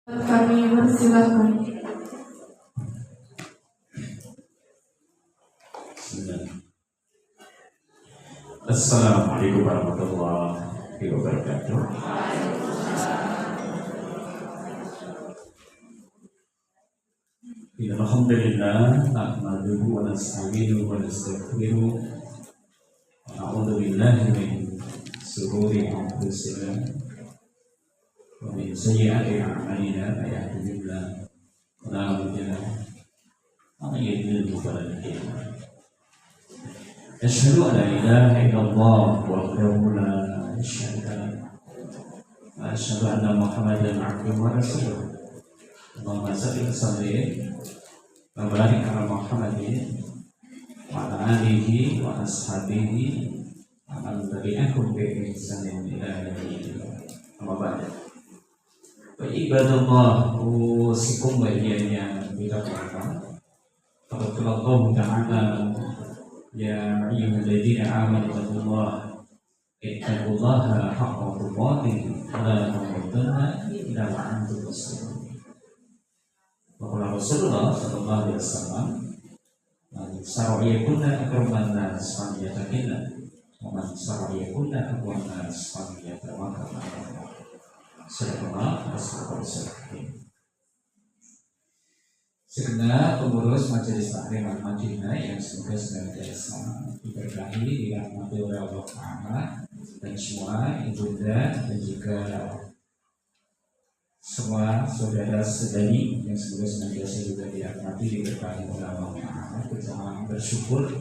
Kami persilakan. Assalamualaikum warahmatullahi wabarakatuh. Alhamdulillah, nahmaduhu wa nasta'inuhu wa nastaghfiruh wa na'udzu billahi min shururi anfusina wa min sayyiati a'malina may yahdihillahu fala mudilla lahu wa may yudlil fala hadiya lahu. Asyhadu an la ilaha illallah wahdahu la syarika lahu wa asyhadu anna Muhammadan abduhu wa rasuluh. Allahumma shalli wa sallim wa barik ala Muhammadin wa ala alihi wa ashabihi wa man tabi'ahum bi ihsanin ila yaumil qiyamah. Amma ba'd. Wa ibadallah usikum wa iyaya bitaqwallah. Faqad qala Allah ta'ala ya ayyuhalladzina amanu taqullaha ittaqullaha haqqa tuqatih wa la tamutunna illa wa antum muslimun. Bahwa Rasulullah sallallahu alaihi wasallam sarawiyakunna akraman nas famiyatakinna wa man sarawiyakunna akraman nas famiyatawakkal. Sallallahu alaihi wasallam. Segenap pengurus Majelis Taklim Al-Madinah yang semoga senantiasa diberkahi, dirahmati oleh Allah Ta'ala, dan semua ibunda dan juga semua saudara-saudari yang semoga senantiasa juga dirahmati, diberkahi oleh Allah Ta'ala. Kita bersyukur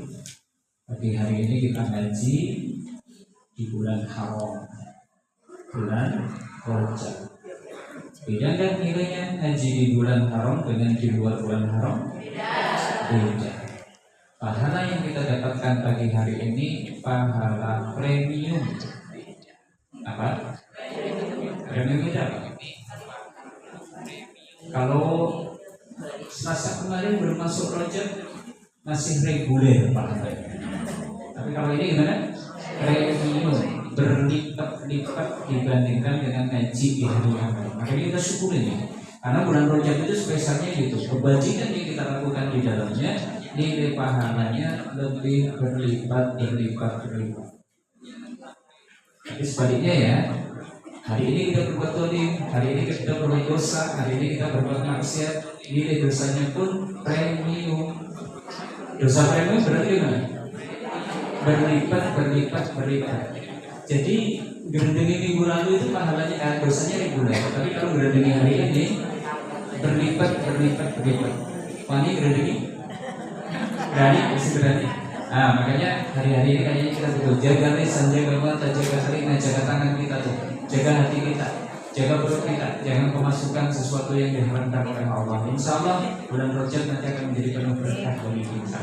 pagi hari ini kita ngaji di bulan haram, bulan Rajab. Beda kan nilainya ngaji di bulan haram dengan di luar bulan haram? Beda. Pahala yang kita dapatkan pagi hari ini pahala premium. Apa? Premium itu apa? Kalau Selasa kemarin belum masuk Rajab masih reguler pahalanya. Tapi kalau ini gimana? Premium, berlipat-lipat dibandingkan dengan ngaji di hari yang lain. Makanya kita syukurin ya. Karena bulan Rajab itu spesialnya gitu. Kebajikan yang kita lakukan di dalamnya, nilai pahalanya lebih berlipat. Tapi sebaliknya ya, hari ini kita berbuat dolim, hari ini kita berbuat dosa, hari ini kita berbuat maksiat, nilai dosanya pun premium. Dosa premium berarti gimana? Berlipat. Jadi gerendengi minggu lalu itu pahalanya dosanya reguler, tapi kalau gerendengi hari ini berlipat. Wani gerendengi berani, masih berani. Nah, makanya hari-hari ini kayaknya kita betul jaga lisan, jaga mata, jaga telinga, jaga tangan kita tuh, jaga hati kita, jaga perut kita, jangan kemasukan sesuatu yang diharamkan oleh Allah. Insya Allah bulan Rajab nanti akan menjadi penuh berkah bagi kita.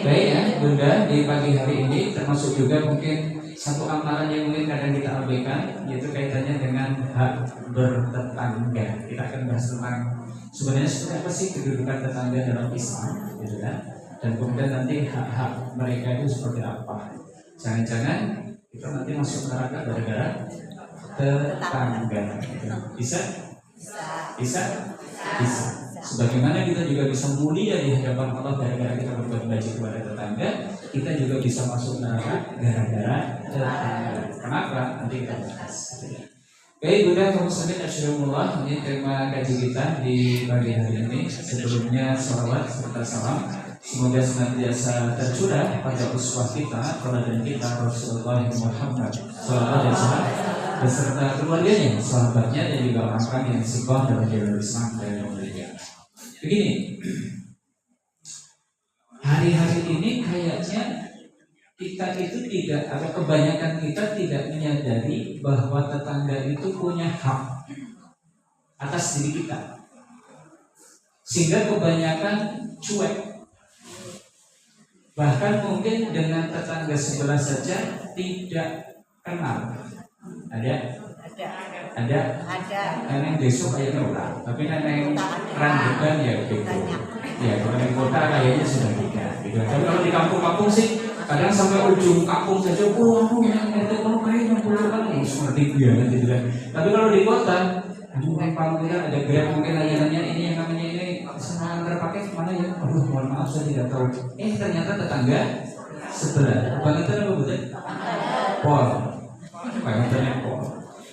Baik ya, Bunda, di pagi hari ini termasuk juga mungkin satu amalan yang mungkin kadang kita abaikan, yaitu kaitannya dengan hak bertetangga. Kita akan bahas tentang sebenarnya seperti apa sih kedudukan tetangga dalam Islam, gitu kan? Dan kemudian nanti hak-hak mereka itu seperti apa. Jangan-jangan kita nanti masuk neraka gara-gara tetangga. Bisa? Sebagaimana kita juga bisa mulia di hadapan Allah gara-gara kita berbuat baik kepada tetangga, kita juga bisa masuk neraka gara-gara tetangga. Kenapa? Nanti kita bahas. Baik, Bunda kaum muslimin asyhadullah, ini tema kaji kita di pagi hari ini. Sebelumnya salawat serta salam semoga senantiasa tercurah pada uswah kita, teladan kita Rasulullah Muhammad SAW beserta keluarganya, sahabatnya, dan juga orang-orang yang sikoh dalam jalur Islam dan mulia. Begini, hari-hari ini kayaknya kita itu tidak, atau kebanyakan kita tidak menyadari bahwa tetangga itu punya hak atas diri kita, sehingga kebanyakan cuek. Bahkan mungkin dengan tetangga sebelah saja tidak kenal. Ada. Neneng besok kayaknya ulang, tapi neneng rambutan ya begitu. Ya kalau di kota kayaknya sudah tidak. Gitu. Tapi kalau di kampung-kampung sih kadang sampai ujung kampung saja, itu kalau kayaknya pulau kan seperti itu ya, gitu kan. Tapi kalau di kota Mungkin pamungnya ada Grab, mungkin nanya-nanya ini yang namanya ini sama antar pakai kemana ya? Aduh, mohon maaf saya tidak tahu. Ternyata tetangga sebelah. Bukan itu apa betul? Pol. Bukan pol.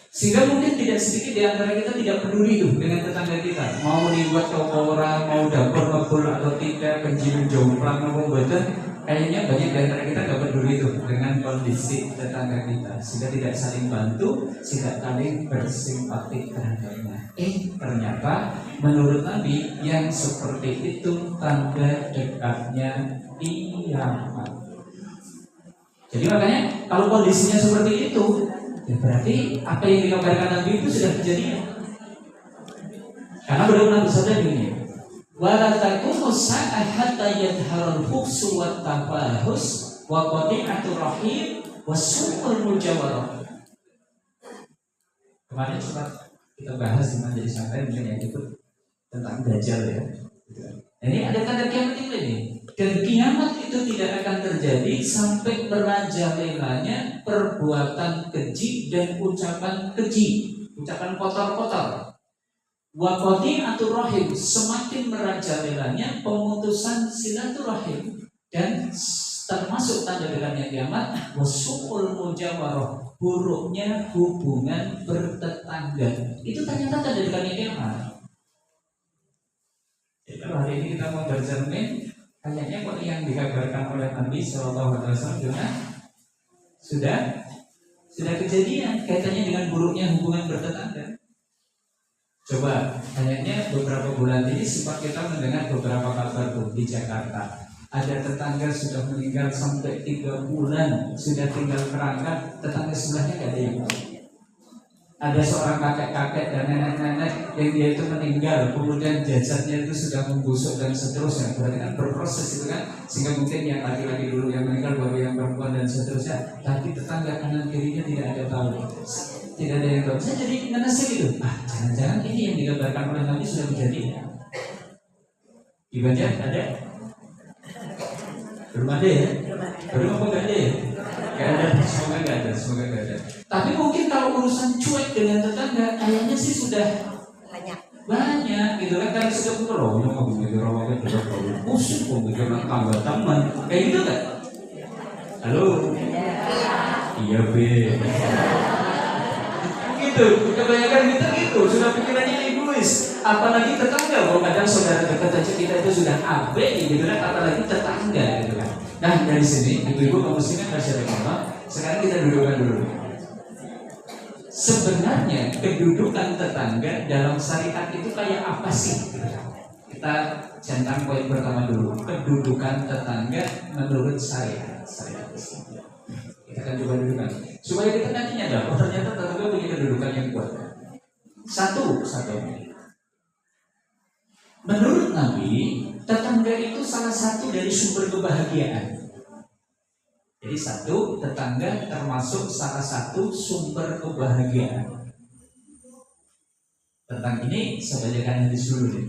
Sehingga mungkin tidak sedikit di antara kita tidak peduli tuh dengan tetangga kita. Mau dibuat toko orang, mau dapur ngebul atau tidak, penjimin jomplang mau betul. Kayaknya banyak di antara kita nggak peduli tuh dengan kondisi tetangga kita, sehingga tidak saling bantu, tidak saling bersimpati terhadapnya. Ternyata menurut Nabi yang seperti itu tanda dekatnya kiamat. Jadi makanya kalau kondisinya seperti itu, ya berarti apa yang dikabarkan Nabi itu sudah kejadian. Karena beliau bersabda begini, wala takunu sa'ah hatta yadharul hubsu wat tafahus wa qati'atur rahim wa su'ul mujawarah. Kemarin sempat kita bahas di majelis santai mungkin yang itu tentang Dajjal ya. Ini ada tanda kiamat ini. Dan kiamat itu tidak akan terjadi sampai merajalelanya perbuatan keji dan ucapan keji, ucapan kotor-kotor. Wa qati'atur rahim, semakin merajalelanya pemutusan silaturahim, dan termasuk tanda dekatnya kiamat wasu'ul mujawarah, buruknya hubungan bertetangga. Itu ternyata tanda dekatnya kiamat. Jadi kalau hari ini kita mau bercermin, kayaknya kok yang dikabarkan oleh Nabi Shallallahu Alaihi Wasallam juga sudah kejadian kaitannya dengan buruknya hubungan bertetangga. Coba, kayaknya beberapa bulan ini sempat kita mendengar beberapa kabar tuh di Jakarta. Ada tetangga sudah meninggal sampai 3 bulan, sudah tinggal kerangka, tetangga sebelahnya gak ada yang tahu. Ada seorang kakek-kakek dan nenek-nenek yang dia itu meninggal, kemudian jasadnya itu sudah membusuk dan seterusnya. Berarti kan berproses itu kan, sehingga mungkin yang laki-laki dulu yang meninggal, baru yang perempuan dan seterusnya. Tapi tetangga kanan kirinya tidak ada tahu, tidak ada yang tahu. Saya jadi ngenes gitu. Jangan-jangan ini yang digambarkan oleh Nabi sudah menjadi. Di Banjar ada? Belum ada ya? Belum apa gak ada ya? Gak ada, semoga gak ada, semoga gak ada. Tapi mungkin kalau urusan cuek dengan tetangga, kayaknya sih sudah banyak gitu kan. Karena sudah pulau, yang mau mikir orang itu pusing, mau mikir tangga teman, kayak gitu kan? Halo? Iya be. Gitu, kebanyakan kita gitu, sudah pikirannya egois. Apalagi tetangga, kalau kadang saudara dekat aja kita itu sudah AB gitu kan, apalagi tetangga gitu kan. Nah dari sini, ibu-ibu kaum muslimin masyarakat, sekarang kita dudukkan dulu. Sebenarnya kedudukan tetangga dalam syariat itu kayak apa sih? Kita centang poin pertama dulu, kedudukan tetangga menurut syariat Islam. Kita akan coba dudukan supaya kita nantinya ada. Oh ternyata tetangga punya kedudukan yang kuat. Satu. Menurut Nabi, tetangga itu salah satu dari sumber kebahagiaan. Jadi tetangga termasuk salah satu sumber kebahagiaan. Tentang ini saya bacakan hadis dulu deh.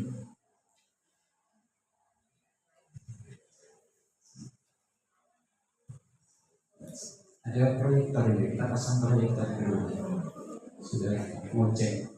Ada proyektor ini, kita pasang proyektor dulu. Sudah mau cek.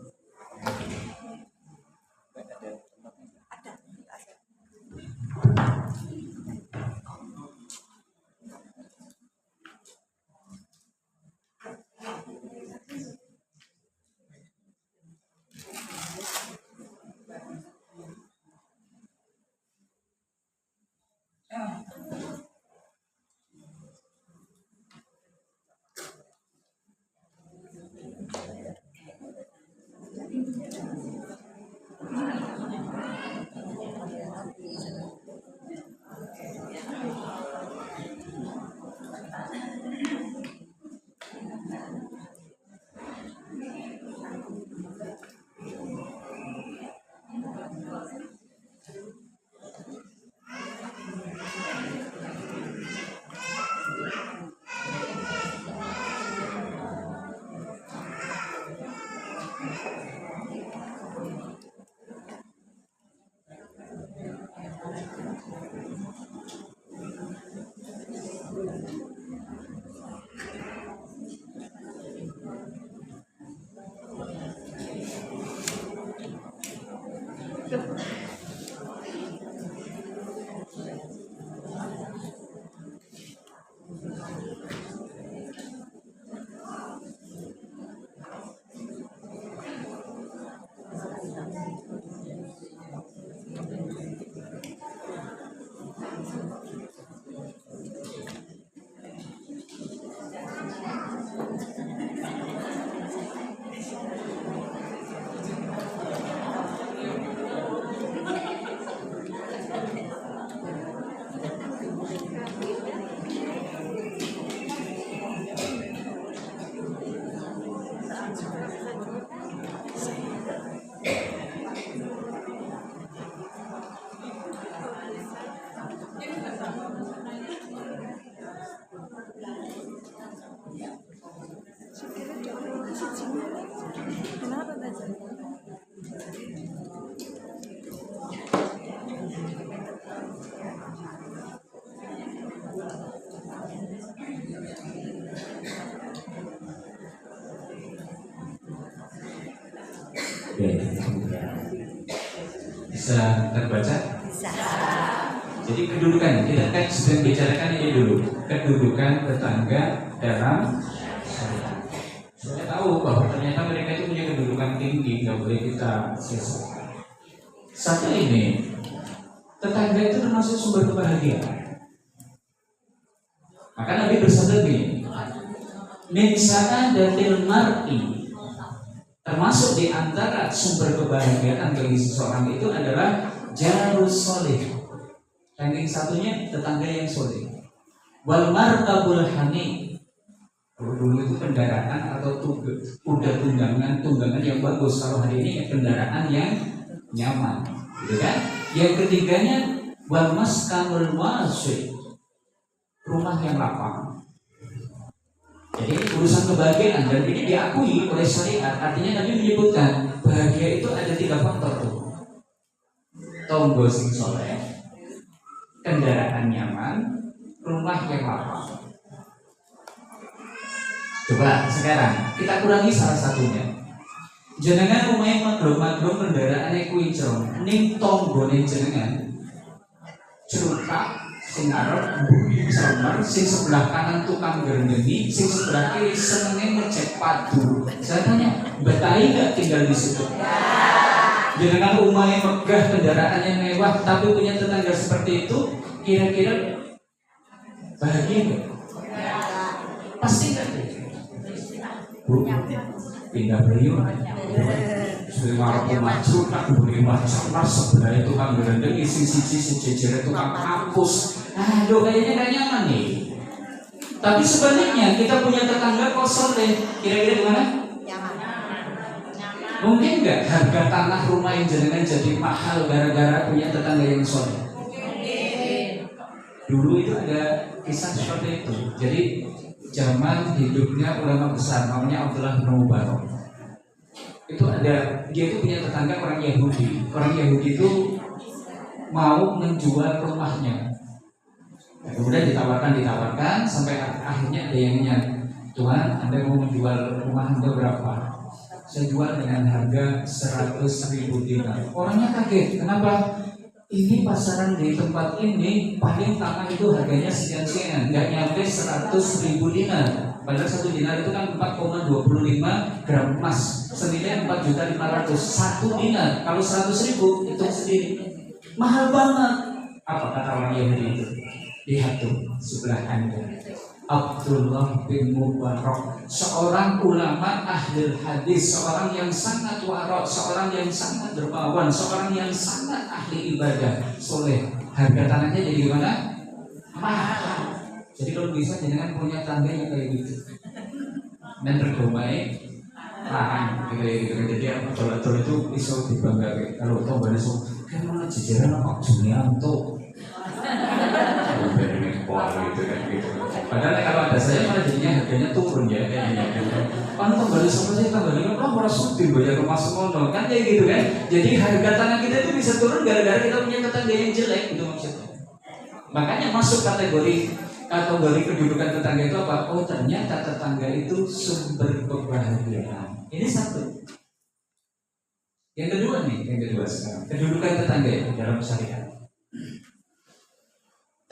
Kenapa baca? Oke, bisa terbaca? Bisa. Jadi kedudukan, kita kan sedang bicarakan ini dulu. Kedudukan tetangga dalam syariat. Saya tahu bahwa ternyata mereka itu punya kedudukan tinggi, nggak boleh kita sia-siakan. Satu ini, tetangga itu termasuk sumber kebahagiaan. Maka Nabi bersabda begini, min sa'adatil mar'i, termasuk di antara sumber kebahagiaan bagi seseorang itu adalah jarus soleh. Ranking satunya tetangga yang soleh. Wal markabul hani. Kalau dulu itu kendaraan atau kuda tunggangan yang bagus. Kalau hari ini kendaraan yang nyaman, gitu kan? Yang ketiganya wal maskanul wasi, rumah yang lapang. Jadi urusan kebahagiaan, dan ini diakui oleh syariat. Artinya Nabi menyebutkan bahagia itu ada 3 faktor tuh. Tonggo sing soleh, kendaraan nyaman, rumah yang lapang. Coba sekarang kita kurangi salah satunya. Jenengan rumahnya maglum kendaraan kuwi jero, ning tonggone jenengan cerutak sing ngarep bumi samar, sing sebelah kanan tukang gerendeni, sing sebelah kiri senenge ngecek padu. Saya tanya, betahi nggak tinggal di situ? Jenengan rumahnya megah, kendaraannya mewah, tapi punya tetangga seperti itu, kira-kira bahagia nggak? Pasti nggak? Bu, pindah beliau. Sudah marah maju, tak beri macam sebelah itu kan berendeng, isi sejejer itu kan hapus. Aduh, kayaknya nggak nyaman nih. Tapi sebaliknya kita punya tetangga kosong deh. Kira-kira gimana? Mungkin nggak harga tanah rumah yang jenengan jadi mahal gara-gara punya tetangga yang soleh? Dulu itu ada kisah seperti itu. Jadi zaman hidupnya ulama besar namanya Abdullah bin Mubarak. Itu ada, dia itu punya tetangga orang Yahudi. Orang Yahudi itu mau menjual rumahnya. Nah, kemudian ditawarkan sampai akhirnya ada yang nanya, Tuhan, Anda mau menjual rumah Anda berapa? Saya jual dengan harga 100.000 dinar. Orangnya kaget, kenapa? Ini pasaran di tempat ini paling tanah itu harganya sekian-sekian, nggak nyampe 100.000 dinar. Padahal 1 dinar itu kan 4,25 gram emas, senilai 4.500.000. 1 dinar, kalau 100.000 hitung sendiri, mahal banget. Apa kata orang Yahudi itu? Lihat tuh sebelah Anda, Abdullah bin Mubarak, seorang ulama ahli hadis, seorang yang sangat warok, seorang yang sangat dermawan, seorang yang sangat ahli ibadah, soleh. Harga tanahnya jadi gimana? Mahal. Jadi kalau bisa jangan punya tangga yang kayak gitu. Dan tergomai lahan gitu. Jadi betul-betul itu bisa dibanggakan. Kalau tahu bahasa kan mana jajaran apa dunia untuk gitu. Padahal kalau ada saya malah jadinya harganya turun ya kayaknya. Kan kembali sama saya kembali kan merasa sudah bayar rumah semono kan kayak gitu kan. Jadi harga tanah kita itu bisa turun gara-gara kita punya tetangga yang jelek gitu maksudnya. Makanya masuk kategori kedudukan tetangga itu apa? Oh ternyata tetangga itu sumber kebahagiaan. Ini satu. Yang kedua nih, yang kedua sekarang kedudukan tetangga itu dalam syariat.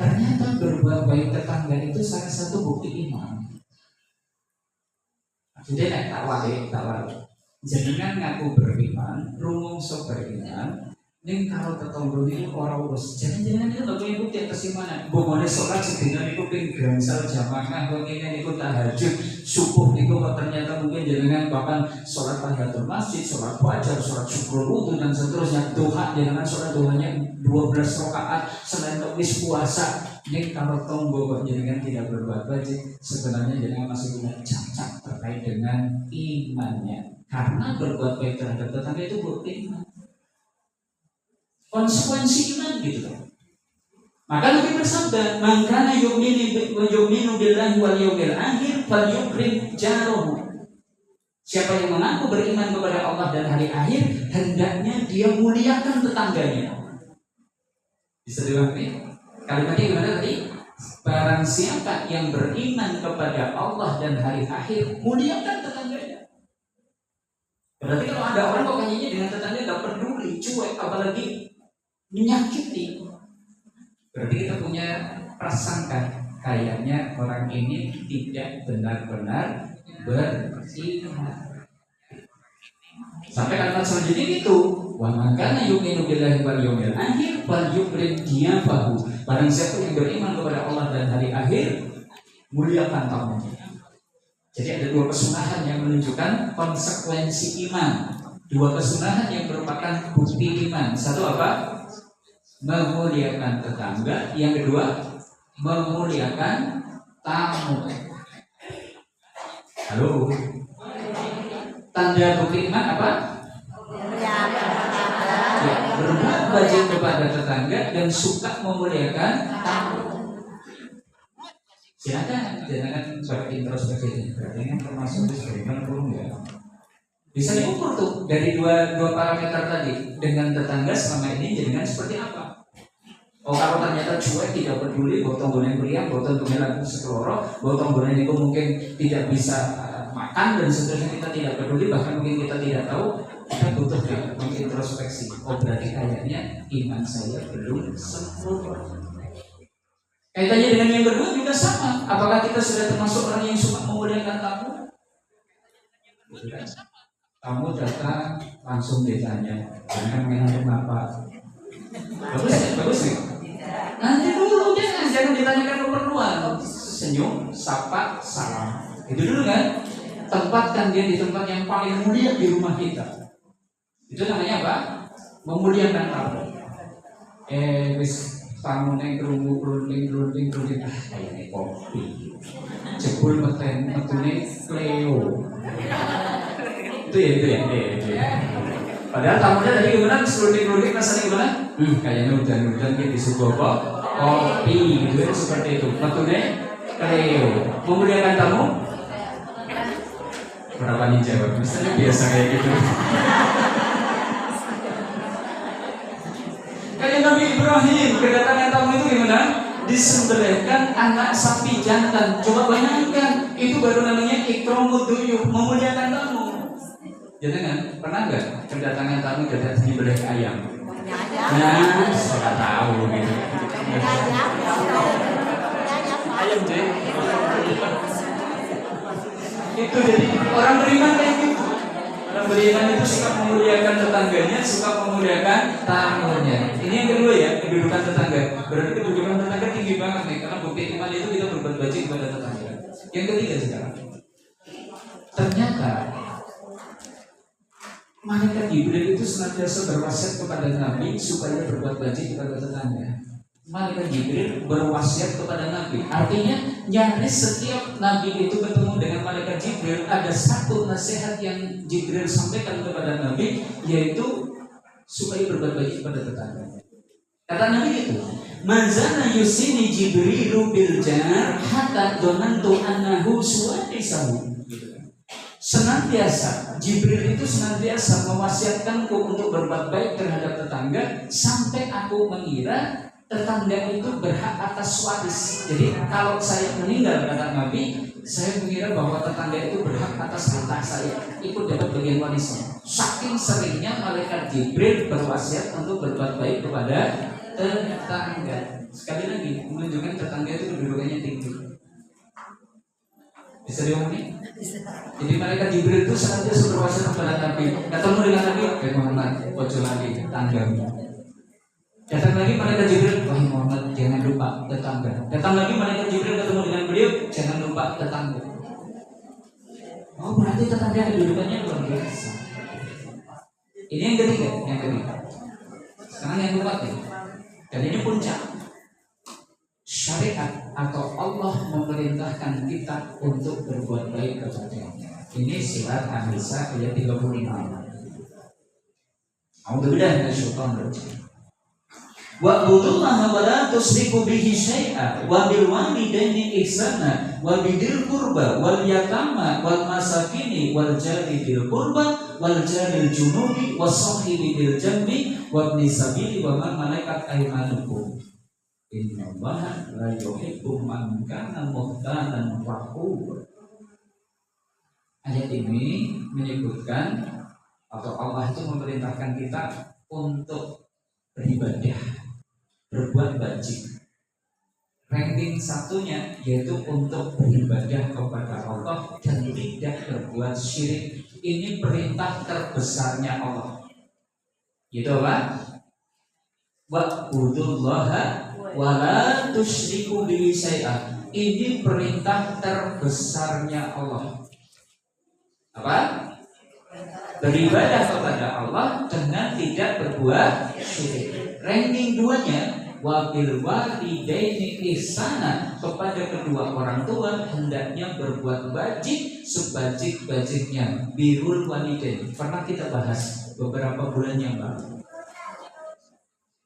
Ternyata berbuat baik tetangga itu salah satu bukti iman. Jadi nek tak wali. Jangan ngaku beriman, rumongso beriman. Ning kalau tetangga itu orang urus. Jangan itu nggak punya bukti atas iman. Bogone sholat sedina niku ping gangsal jamaah, wengine niku tahajud, subuh niku ternyata mungkin jangan bahkan sholat tahiyatul masjid, sholat fajar, sholat syukur wudu dan seterusnya. Duha jangan sholat duhanya 12 rakaat, selain wis puasa. Ning kalau tonggo kok jangan tidak berbuat baik, sebenarnya jangan masih punya cacat terkait dengan imannya. Karena berbuat baik terhadap tetangga itu bukti iman. Konsekuensi iman gitu loh. Maka Nabi bersabda, "Man kana yu'minu billahi wal yawmil akhir falyukrim jarahu." Siapa yang mengaku beriman kepada Allah dan hari akhir, hendaknya dia muliakan tetangganya. Bisa dimengerti? Kalimatnya gimana tadi? Barang siapa yang beriman kepada Allah dan hari akhir, muliakan tetangganya. Berarti kalau ada orang kok kayaknya dengan tetangga gak peduli, cuek, apalagi menyakiti, berarti kita punya prasangka kayaknya orang ini tidak benar-benar beriman. Sampai kalimat selanjutnya itu, wa man kana yu'minu billahi wal yawmil akhir falyukrim diyafahu. Barang siapa yang beriman kepada Allah dan hari akhir, muliakan tamunya. Jadi ada dua kesunahan yang menunjukkan konsekuensi iman. Dua kesunahan yang merupakan bukti iman. Satu apa? Memuliakan tetangga. Yang kedua, memuliakan tamu. Halo. Tanda bukti iman apa? Ya, berbuat baik kepada tetangga dan suka memuliakan tamu. Silakan, jangan sebagai introspeksi. Berarti kan termasuk beriman belum ya? Bisa diukur tuh dari dua parameter tadi. Dengan tetangga selama ini jadikan seperti apa? Oh, kalau ternyata cuek, tidak peduli, botong goreng beriak, botong goreng sekeloro, botong goreng itu mungkin tidak bisa makan dan seterusnya, kita tidak peduli, bahkan mungkin kita tidak tahu, kita butuh mengintrospeksi. Oh, berarti kayaknya iman saya belum sempurna. Kaitannya dengan yang kedua juga sama. Apakah kita sudah termasuk orang yang suka memuliakan tamu? Tamu datang langsung ditanya, jangan mengenai apa. Bagus nih. Nanti dulu jangan ditanyakan keperluan. Senyum, sapa, salam. Itu dulu kan. Tempatkan dia di tempat yang paling mulia di rumah kita. Itu namanya apa? Memuliakan tamu. Wis tamu neng runting kayaknya kopi. Jebul metune Cleo. Itu ya. Padahal tamunya tadi gimana? Serunding rasanya gimana? Kayaknya udah gitu disuguh kok kopi gitu ya, seperti itu. Metune Cleo. Memuliakan tamu? Berapa nih jawab? Misalnya biasa kayak gitu. Kayak Nabi Ibrahim, kedatangan tamu itu gimana? Disembelihkan anak sapi jantan. Coba bayangkan, itu baru namanya ikramud duyuf, memuliakan tamu. Jangan pernah nggak kedatangan tamu jadi dibeleh ayam? Nah, saya tahu gitu. Ayam deh. Itu jadi orang beriman kayak gitu. Orang beriman itu suka memuliakan tetangganya, suka memuliakan tamunya. Ini yang kedua ya, kedudukan tetangga. Berarti kedudukan tetangga tinggi banget nih, karena bukti iman itu kita berbuat baik kepada tetangga. Yang ketiga sekarang, ternyata malaikat Jibril itu senantiasa berwasiat kepada Nabi supaya berbuat baik kepada tetangga. Malaikat Jibril berwasiat kepada Nabi. Artinya nyaris setiap Nabi itu bertemu dengan malaikat Jibril, ada satu nasihat yang Jibril sampaikan kepada Nabi, yaitu supaya berbuat baik kepada tetangga. Kata Nabi itu, "Mazana yusini Jibrilu bil jar hatta donantu annahu suwaisahu." Senantiasa Jibril itu senantiasa mewasiatkanku untuk berbuat baik terhadap tetangga sampai aku mengira tetangga itu berhak atas waris. Jadi kalau saya meninggal, kata Nabi, saya mengira bahwa tetangga itu berhak atas harta saya, ikut dapat bagian warisnya. Saking seringnya malaikat Jibril berwasiat untuk berbuat baik kepada tetangga. Sekali lagi menunjukkan tetangga itu kedudukannya tinggi. Bisa diomongin? Jadi malaikat Jibril itu senantiasa berwasiat kepada Nabi. Ketemu dengan Nabi, Muhammad, ojo lagi tanggamu. Datang lagi malaikat Jibril, wahai Muhammad, jangan lupa tetangga. Datang lagi malaikat Jibril ketemu dengan beliau, jangan lupa tetangga. Oh, berarti tetangga kedudukannya luar biasa. Ini yang ketiga, Sekarang yang keempat ya. Dan ini puncak. Syariat atau Allah memerintahkan kita untuk berbuat baik kepadanya. Ini surat An-Nisa ayat 35. A'udzubillahi minasyaitonir rajim. Wa'budullaha wa la tusyriku bihi syai'a wa bil walidaini ihsana wa bidzil qurba wal yatama wal masakini wal jari bil qurba wal jaril junubi was-sahibi bil janbi wa ibnis sabili wa man malakat aymanukum. Innallaha la yuhibbu man kana muhtalan fakhur. Ayat ini menyebutkan atau Allah itu memerintahkan kita untuk beribadah, berbuat bajik. Ranking satunya yaitu untuk beribadah kepada Allah dan tidak berbuat syirik. Ini perintah terbesarnya Allah. Gitu apa? Wa'budullaha wa la tusyriku bihi syai'a. Ini perintah terbesarnya Allah. Apa? Beribadah kepada Allah dengan tidak berbuat syirik. Ranking 2-nya wabil walidaini ihsana, kepada kedua orang tua hendaknya berbuat bajik sebajik-bajiknya. Birrul walidain pernah kita bahas beberapa bulan yang lalu.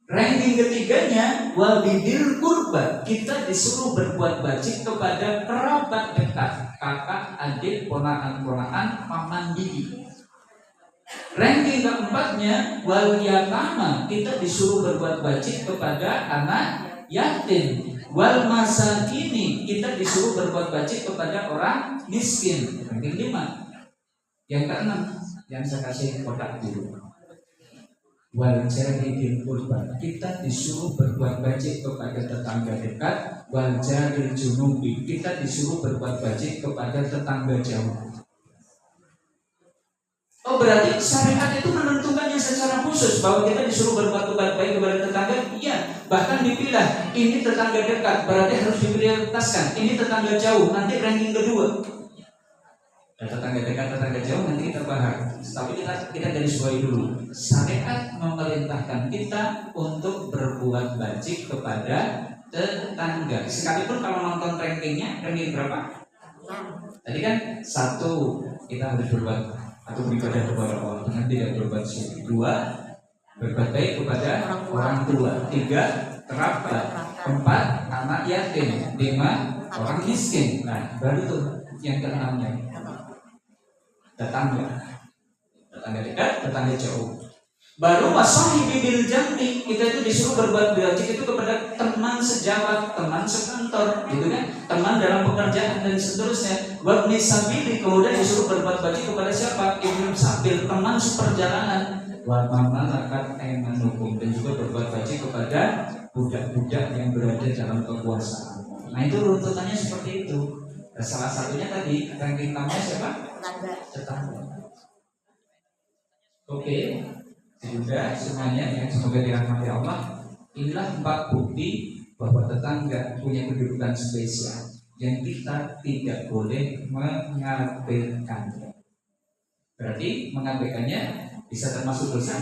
Ranking ketiganya wabidzil qurba, kita disuruh berbuat bajik kepada kerabat dekat, kakak, adik, ponakan-ponakan, paman, bibi. Ranking keempatnya wal yatama, kita disuruh berbuat bajik kepada anak yatim. Wal masakini, kita disuruh berbuat bajik kepada orang miskin. Ranking 5. Yang keenam yang saya kasih kotak dulu. Wal jari bil qurba, kita disuruh berbuat bajik kepada tetangga dekat. Wal jaril junubi, kita disuruh berbuat bajik kepada tetangga jauh. Oh, berarti syariat itu menentukannya secara khusus bahwa kita disuruh berbuat baik kepada tetangga. Iya, bahkan dipilah ini tetangga dekat, berarti harus diprioritaskan. Ini tetangga jauh, nanti ranking kedua. Dan tetangga dekat, tetangga jauh nanti kita bahas. Tapi kita garis bawahi dulu. Syariat memerintahkan kita untuk berbuat bajik kepada tetangga. Sekalipun kalau nonton rankingnya, ranking berapa? Tadi kan 1, kita harus berbuat atau beribadah kepada Allah dengan tidak berbuat syirik. 2, berbuat baik kepada orang tua. 3, kerabat. 4, anak yatim. 5, orang miskin. Nah, baru tuh yang ke-6-nya. Tetangga dekat, tetangga jauh. Baru wasahibi bil janbi, kita itu disuruh berbuat bajik itu kepada teman sejawat, teman sekantor, gitu kan, teman dalam pekerjaan dan seterusnya. Wabni sabili, kemudian disuruh berbuat bajik kepada siapa? Ibnu sabil, teman seperjalanan. Wa mamalakat aymanukum, dan juga berbuat bajik kepada budak-budak yang berada dalam kekuasaan. Nah, itu runtutannya seperti itu. Salah satunya tadi ranking namanya siapa? Tetangga. Oke, sudah semuanya yang semoga dirahmati Allah. Inilah 4 bukti bahwa tetangga punya kedudukan spesial yang kita tidak boleh mengabaikannya. Berarti mengabaikannya bisa termasuk dosa?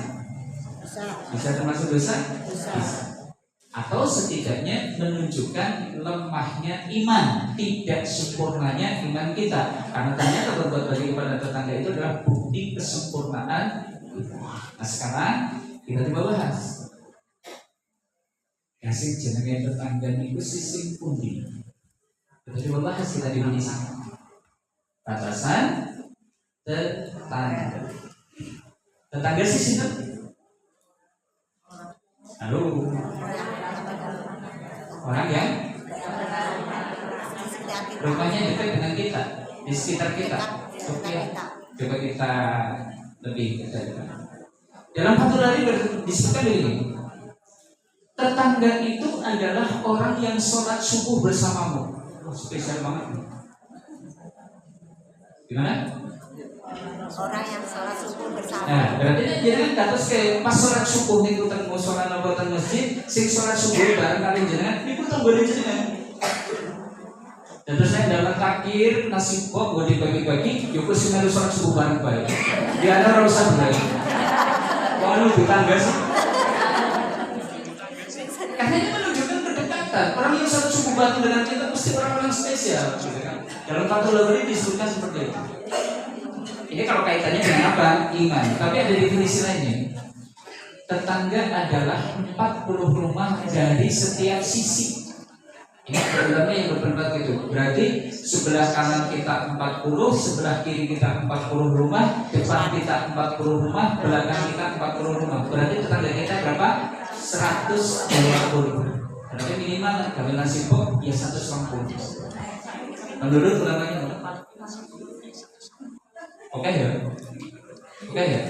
Bisa termasuk dosa? Bisa. Atau setidaknya menunjukkan lemahnya iman, tidak sempurnanya iman kita. Karena ternyata berbuat baik kepada tetangga itu adalah bukti kesempurnaan iman. Nah, sekarang kita coba bahas. Kasih jenenge tetangga niku sising pundi. Kita coba bahas kita di sini. Batasan tetangga. Tetangga sising. Halo. Orang yang rumahnya dekat dengan kita, di sekitar kita. Oke, coba kita lebih detail. Dalam Fathul Bari disebutkan begini, tetangga itu adalah orang yang sholat subuh bersamamu. Spesial banget. Gimana? Orang yang sholat subuh bersama. Nah, berarti jadi kados ke pas sholat subuh niku teng musala napa teng masjid, sing sholat subuh bareng kali jenengan niku tanggane jenengan. Dan terus saya dapat takir nasi kok gue dibagi-bagi, yuk sing melu sholat subuh bareng bae. Di ana ora usah bae. Waduh tetangga sih. Karena ini menunjukkan kedekatan. Orang yang sholat subuh bareng dengan kita mesti orang-orang spesial, gitu kan. Dalam Fathul Bari disebutkan seperti itu. Ini kalau kaitannya dengan apa? Iman. Tapi ada definisi lainnya. Tetangga adalah 40 rumah dari setiap sisi. Ini pertama yang berpendapat gitu. Berarti sebelah kanan kita 40, sebelah kiri kita 40 rumah, depan kita 40 rumah, belakang kita 40 rumah. Berarti tetangga kita berapa? 120. Berarti minimal kalau nasi kok ya 120. Menurut ulangannya oke ya? Oke ya?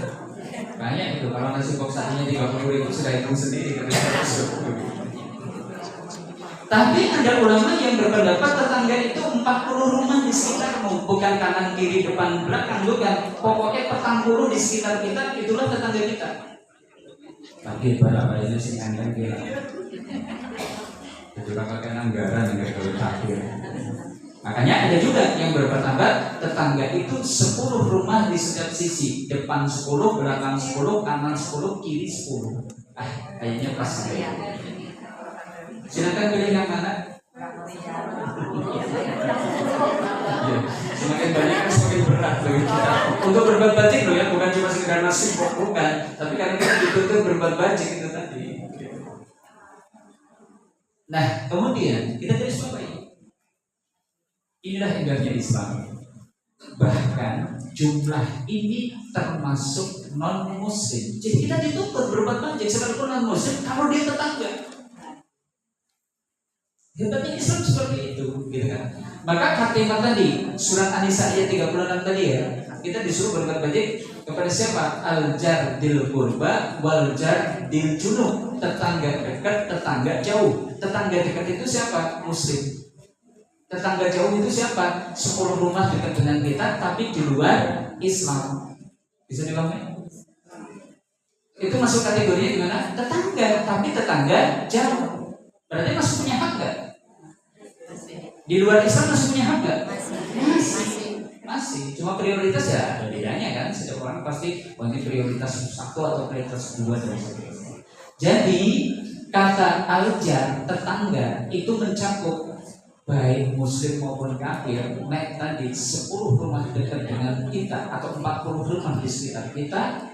Banyak itu, kalau nasi box satunya 30.000 sudah hitung sendiri. Tapi ada ulama yang berpendapat tetangga itu 40 rumah di sekitarmu, bukan kanan kiri depan belakang, bukan. Pokoknya 40 di sekitar kita, itulah tetangga kita. Tapi berapa ini sih anggaran kita? Jadi pakai anggaran yang kalau takdir. Makanya ada juga yang berpendapat tetangga itu 10 rumah di setiap sisi, depan 10, belakang 10, kanan 10, kiri 10. Kayaknya pas ya. Silakan pilih yang mana? Ya, semakin banyak kan semakin berat loh kita. Untuk berbuat baik loh ya, bukan cuma sekedar nasib bukan, tapi karena kita dituntut berbuat baik itu tadi. Nah, kemudian kita garis bawahi. Inilah indahnya Islam. Bahkan jumlah ini termasuk non muslim. Jadi kita dituntut berbuat baik sekalipun non muslim kalau dia tetangga. Hebatnya Islam seperti itu, gitu kan? Maka kalimat tadi surat An-Nisa ayat 36 tadi ya, kita disuruh berbuat baik kepada siapa? Al-jar dil qurba wal jar dil junub. Tetangga dekat, tetangga jauh. Tetangga dekat itu siapa? Muslim. Tetangga jauh itu siapa? 10 rumah dekat dengan kita tapi di luar Islam. Bisa dipahami? Itu masuk kategorinya gimana? Tetangga, tapi tetangga jauh. Berarti masih punya hak gak? Di luar Islam masih punya hak gak? Masih. Cuma prioritas ya ada bedanya kan. Setiap orang pasti ini prioritas 1 atau prioritas 2 dan sebagainya. Jadi kata al-jar tetangga itu mencakup baik muslim maupun kafir. Naik tadi 10 rumah dekat dengan kita atau 40 rumah di sekitar kita,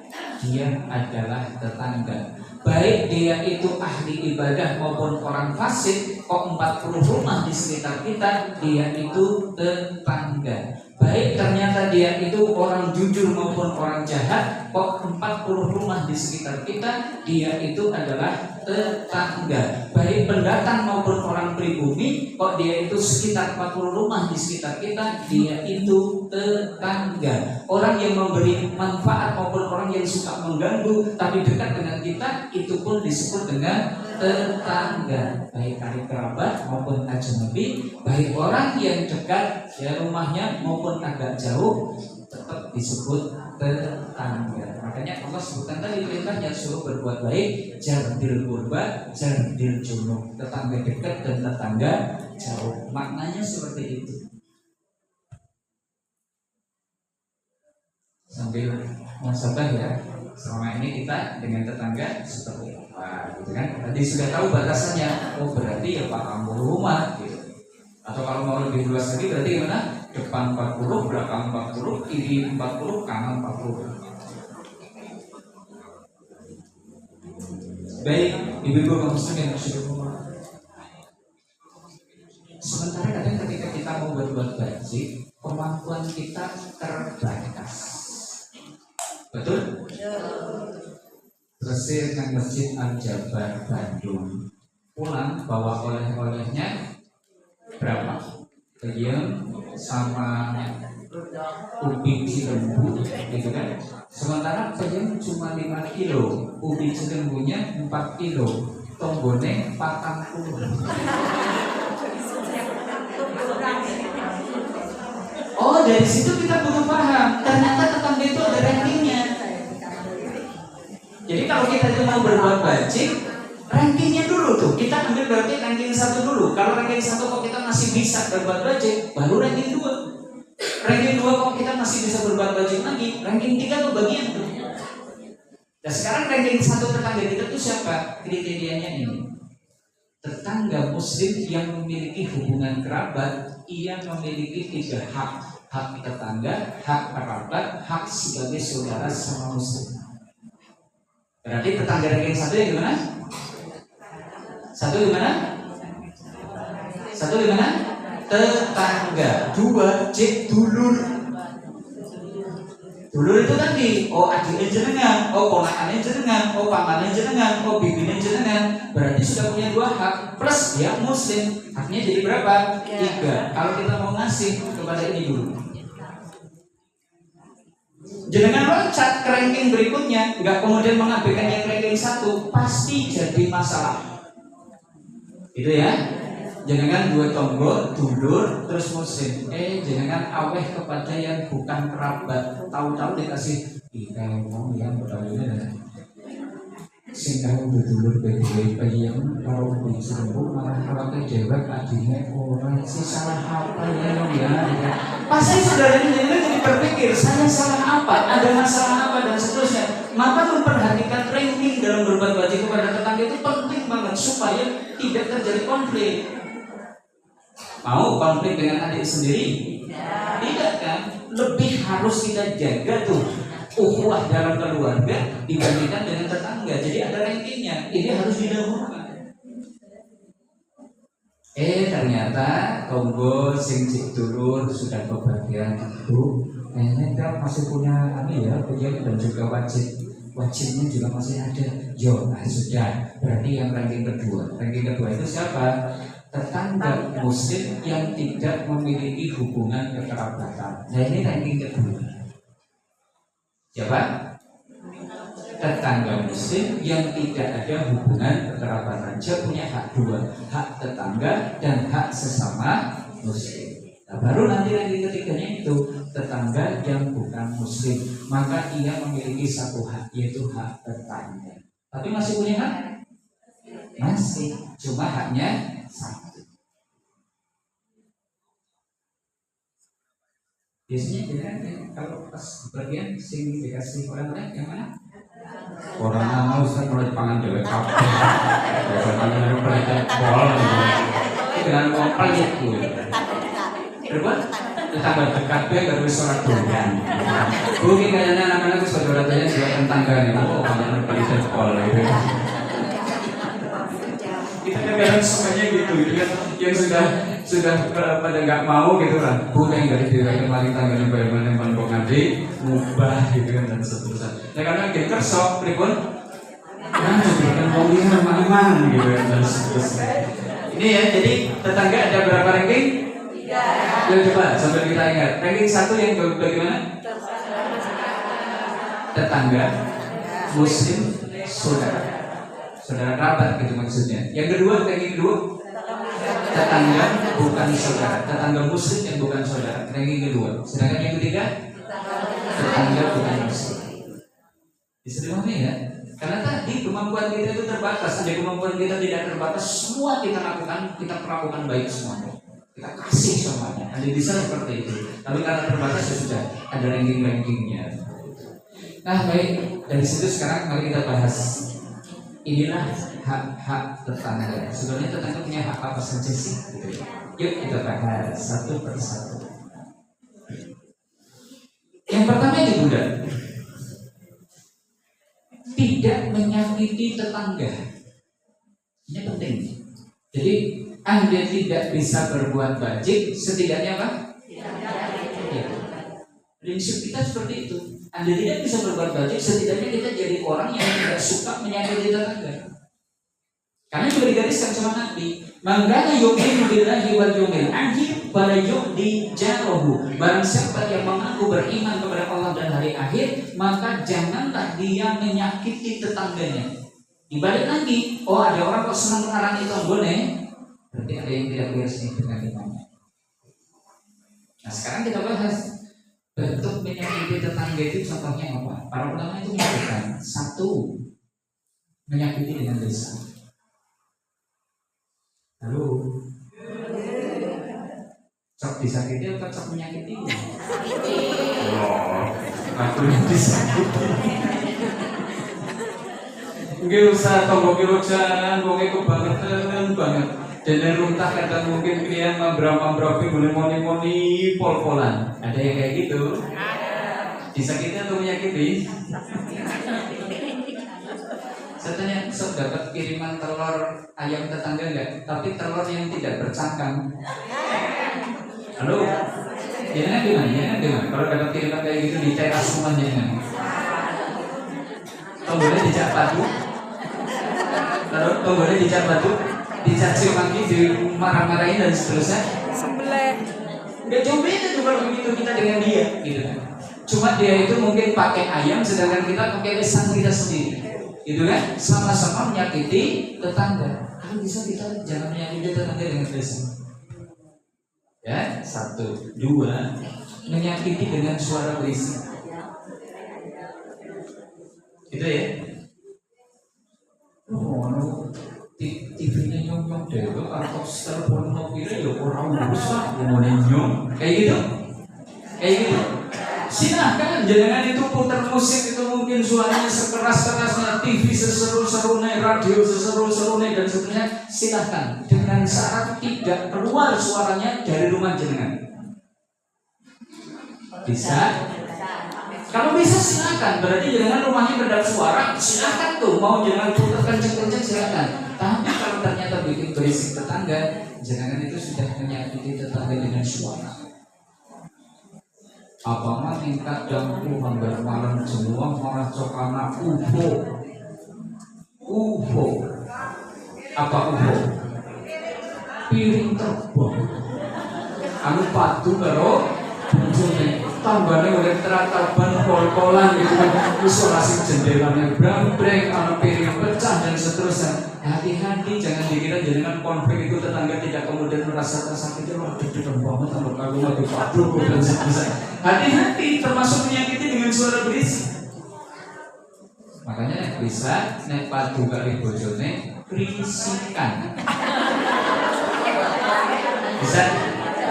dia adalah tetangga. Baik dia itu ahli ibadah maupun orang fasik, kok 40 rumah di sekitar kita, dia itu tetangga. Baik ternyata dia itu orang jujur maupun orang jahat, kok 40 rumah di sekitar kita, dia itu adalah tetangga. Baik pendatang maupun orang pribumi, kok dia itu sekitar 40 rumah di sekitar kita, dia itu tetangga. Orang yang memberi manfaat maupun orang yang suka mengganggu tapi dekat dengan kita, itu pun disebut dengan tetangga. Baik karib kerabat maupun ajnabi, baik orang yang dekat ya rumahnya maupun agak jauh, tetap disebut tetangga. Makanya Allah sebutkan tadi perintahnya suruh berbuat baik, jardil qurba, jardil junub, tetangga dekat dan tetangga jauh. Maknanya seperti itu. Sambil muhasabah ya, selama ini kita dengan tetangga seperti apa, gitu kan? Tadi sudah tahu batasannya. Oh berarti ya 40 rumah, gitu. Atau kalau mau lebih luas lagi berarti gimana? Depan 40, belakang 40, kiri 40, kanan 40. Baik, ibu-ibu kaum muslimin yang bersyukur. Sementara kadang ketika kita mau berbuat baik, kemampuan kita terbatas. Betul? Bersihkan Masjid Al-Jabar Bandung pulang bawa oleh-olehnya berapa? Peyem sama ubi cilembu gitu kan. Sementara peyem cuma 5 kilo, ubi cilembunya 4 kilo, tonggone 40. Oh, dari situ kita butuh paham. Ternyata tetangga itu ada rankingnya. Jadi kalau kita itu mau berbuat bajik, rankingnya dulu tuh. Kita ambil berarti ranking 1 dulu. Kalau ranking 1 kok kita masih bisa berbuat bajik, baru ranking 2. Ranking 2 kok kita masih bisa berbuat bajik lagi, ranking 3 tuh bagian tuh. Nah sekarang ranking 1 tetangga kita tuh siapa? Kriterianya ini. Tetangga muslim yang memiliki hubungan kerabat, ia memiliki 3 hak. Hak tetangga, hak kerabat, hak sebagai saudara sama muslim. Berarti tetangga ranking 1 yang gimana? 1 gimana? 1 gimana? Tetangga. 2 cek dulur. Dulur itu tadi, oh adiknya jenengan, oh ponakannya jenengan, oh pamannya jenengan, oh bibinya jenengan. Berarti sudah punya 2 hak. Plus dia muslim, haknya jadi berapa? 3. Kalau kita mau ngasih kepada ini dulu, jenengan loncat ke ranking berikutnya, nggak kemudian mengabaikan yang ranking 1, pasti jadi masalah. Itu ya. Jenengan 2 tonggo, dulur, terus muslim. Jenengan aweh kepada yang bukan kerabat. Tahu-tahu dikasih, ngomong yang bertanya singkang dulur berdua yang kalau disebut malah kalau kejebak adiknya orang sih salah apa ya. Pasti saudaranya jadi berpikir saya salah apa, ada masalah apa dan seterusnya. Maka memperhatikan ranking dalam berbuat bajik kepada tetangga itu penting banget supaya tidak terjadi konflik. Mau konflik dengan adik sendiri? Tidak kan? Lebih harus kita jaga tuh ukhuwah dalam keluarga dibandingkan dengan tetangga. Jadi ada rankingnya. Ini harus didahulukan. Ternyata tonggo sing cik dulur sudah kebagian itu. Ini kan masih punya punya dan juga wajibnya juga masih ada. Sudah. Berarti yang ranking kedua. Ranking kedua itu siapa? Tetangga muslim yang tidak memiliki hubungan kekerabatan. Nah ini ranking kedua. Siapa? Tetangga muslim yang tidak ada hubungan kekerabatan. Dia punya hak 2, hak tetangga dan hak sesama muslim. Nah, baru nanti ranking ketiganya itu tetangga yang bukan muslim. Maka ia memiliki 1 hak, yaitu hak tetangga. Tapi masih punya hak? Masih, cuma haknya 1. Biasanya kalau pas bagian sing dikasih orang lain yang mana? Orang mau saya mulai pangan dewek kabeh. Pangan dewek bol. Dengan kompal itu. Berbuat tetangga dekat dia gak bisa orang doyan. Mungkin kayaknya anak-anak saudara-saudaranya juga tetangga nih. Oh, pangan dewek bol itu. Kita kadang semuanya gitu kan, yang sudah pada nggak mau gitu kan, bukan dari diri kemarin tanggalnya bagaimana mandok nanti mubah gitu kan dan seterusnya. Nah karena kita kersok pripun, bukan pemilihan mana gitu kan dan seterusnya. Ini ya, jadi tetangga ada berapa ranking? 3. Yuk coba sambil kita ingat, ranking 1 yang bagaimana? Tetangga, muslim, saudara. Saudara kerabat gitu maksudnya. Yang kedua, ranking kedua, tetangga bukan saudara, tetangga muslim yang bukan saudara. Ranking kedua. Sedangkan yang ketiga, tetangga bukan muslim. Bisa dimana ya? Karena tadi kemampuan kita itu terbatas. Ada kemampuan kita tidak terbatas. Semua kita lakukan, kita perlakukan baik semuanya. Kita kasih semuanya. Ada bisa seperti itu. Tapi karena terbatas ya sudah ada ranking-rankingnya. Nah baik, dari situ sekarang mari kita bahas. Inilah hak-hak tetangga. Sebenarnya tetangga punya hak apa saja sih? Yuk kita bahas satu persatu. Yang pertama ini Bunda, tidak menyakiti tetangga. Ini penting. Jadi Anda tidak bisa berbuat bajik, setidaknya apa? Ya. Prinsip kita seperti itu. Anda tidak bisa berbuat bajik, setidaknya kita jadi orang yang tidak suka menyakiti tetangga. Karena juga digariskan sama Nabi, mangkana yu'minu billahi wal yawmil akhir fala yu'di jarahu. Barang siapa yang mengaku beriman kepada Allah dan hari akhir, maka janganlah dia menyakiti tetangganya. Dibalik lagi, oh ada orang kok senang mengarang itu boleh, berarti ada yang tidak beres nih dengan imannya. Nah sekarang kita bahas bentuk menyakiti tetangga itu contohnya apa? Para ulama itu menyebutkan satu, menyakiti dengan lisan. Halo, cok disakiti atau cok menyakiti? Oh, aku yang disakiti. Mungkin usaha tombol kirojan, mungkin kebangetan banget. Dan runtah kadang mungkin kalian mambrah-mambrah moni pol-polan. Ada yang kayak gitu? Disakiti atau menyakiti? Saya tanya, sob dapat kiriman telur ayam tetangga enggak? Tapi telur yang tidak bercangkang. Halo? Jangan gimana? Kalau dapat kiriman kayak gitu di teras rumahnya kan? Tombolnya dicat batu? Lalu tombolnya dicat batu? Dicaci lagi, dimarah-marahin dan seterusnya. Sembelih. Gak jauh beda tuh kalau begitu kita dengan dia, gitu kan? Cuma dia itu mungkin pakai ayam, sedangkan kita pakai lisan kita sendiri, gitu kan? Sama-sama menyakiti tetangga. Kalau bisa kita jangan menyakiti tetangga dengan lisan. Ya, satu, dua, menyakiti dengan suara berisik. Gitu ya? Oh, TV-nya nyong-nyong deh, atau telepon mobilnya ya orang rusak, ngomongin nyong, kayak gitu. Silahkan, jangan itu putar musik itu mungkin suaranya sekeras-kerasnya, TV seseru-serunya, radio seseru-serunya dan seterusnya. Silahkan, dengan syarat tidak keluar suaranya dari rumah jenengan. Bisa? Kalau bisa silakan, berarti jangan rumahnya berdap suara, silakan tuh, mau jangan putar kenceng-kenceng silakan. Tapi kalau ternyata bikin berisik tetangga, jangan itu sudah menyakiti tetangga dengan suara. Apa mah tingkat dampu hambar malam semua marah cokana UFO. Apa UFO? Piring terbang. Anu patu karo bojone. Tambahnya oleh teratapan kol-kolan gitu kan, isolasi jendelanya brambreng, anak piring pecah dan seterusnya. Hati-hati, jangan dikira jangan konflik itu tetangga tidak kemudian merasa tersakiti. Wah, deg-degan banget tambah kagum lagi paduk dan seterusnya. Hati-hati, termasuk menyakiti dengan suara berisik. Makanya bisa nek padu kali bojone berisikan. Bisa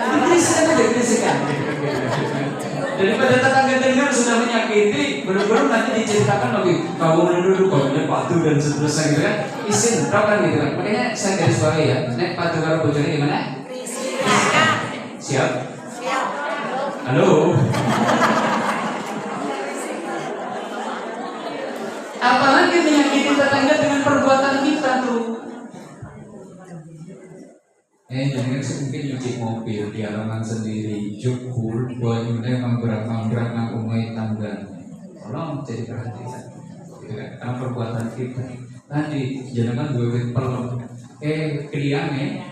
berisikan aja berisikan. Daripada tetangga dengar sudah menyakiti, benar-benar nanti diceritakan lagi kamu dulu baunya padu dan seterusnya gitu kan, isin, tau kan gitu kan. Makanya saya garis bawahi ya, nek padu kalau bojone gimana? Siap? Halo? Apalagi menyakiti tetangga dengan perbuatan kita tuh. Jangan mungkin nyuci mobil di halaman sendiri, jukul, buat nyuci manggerak nang umai tangga. Tolong jadi perhatian, gitu kan? Karena perbuatan kita tadi jangan duit pelem, kliangnya,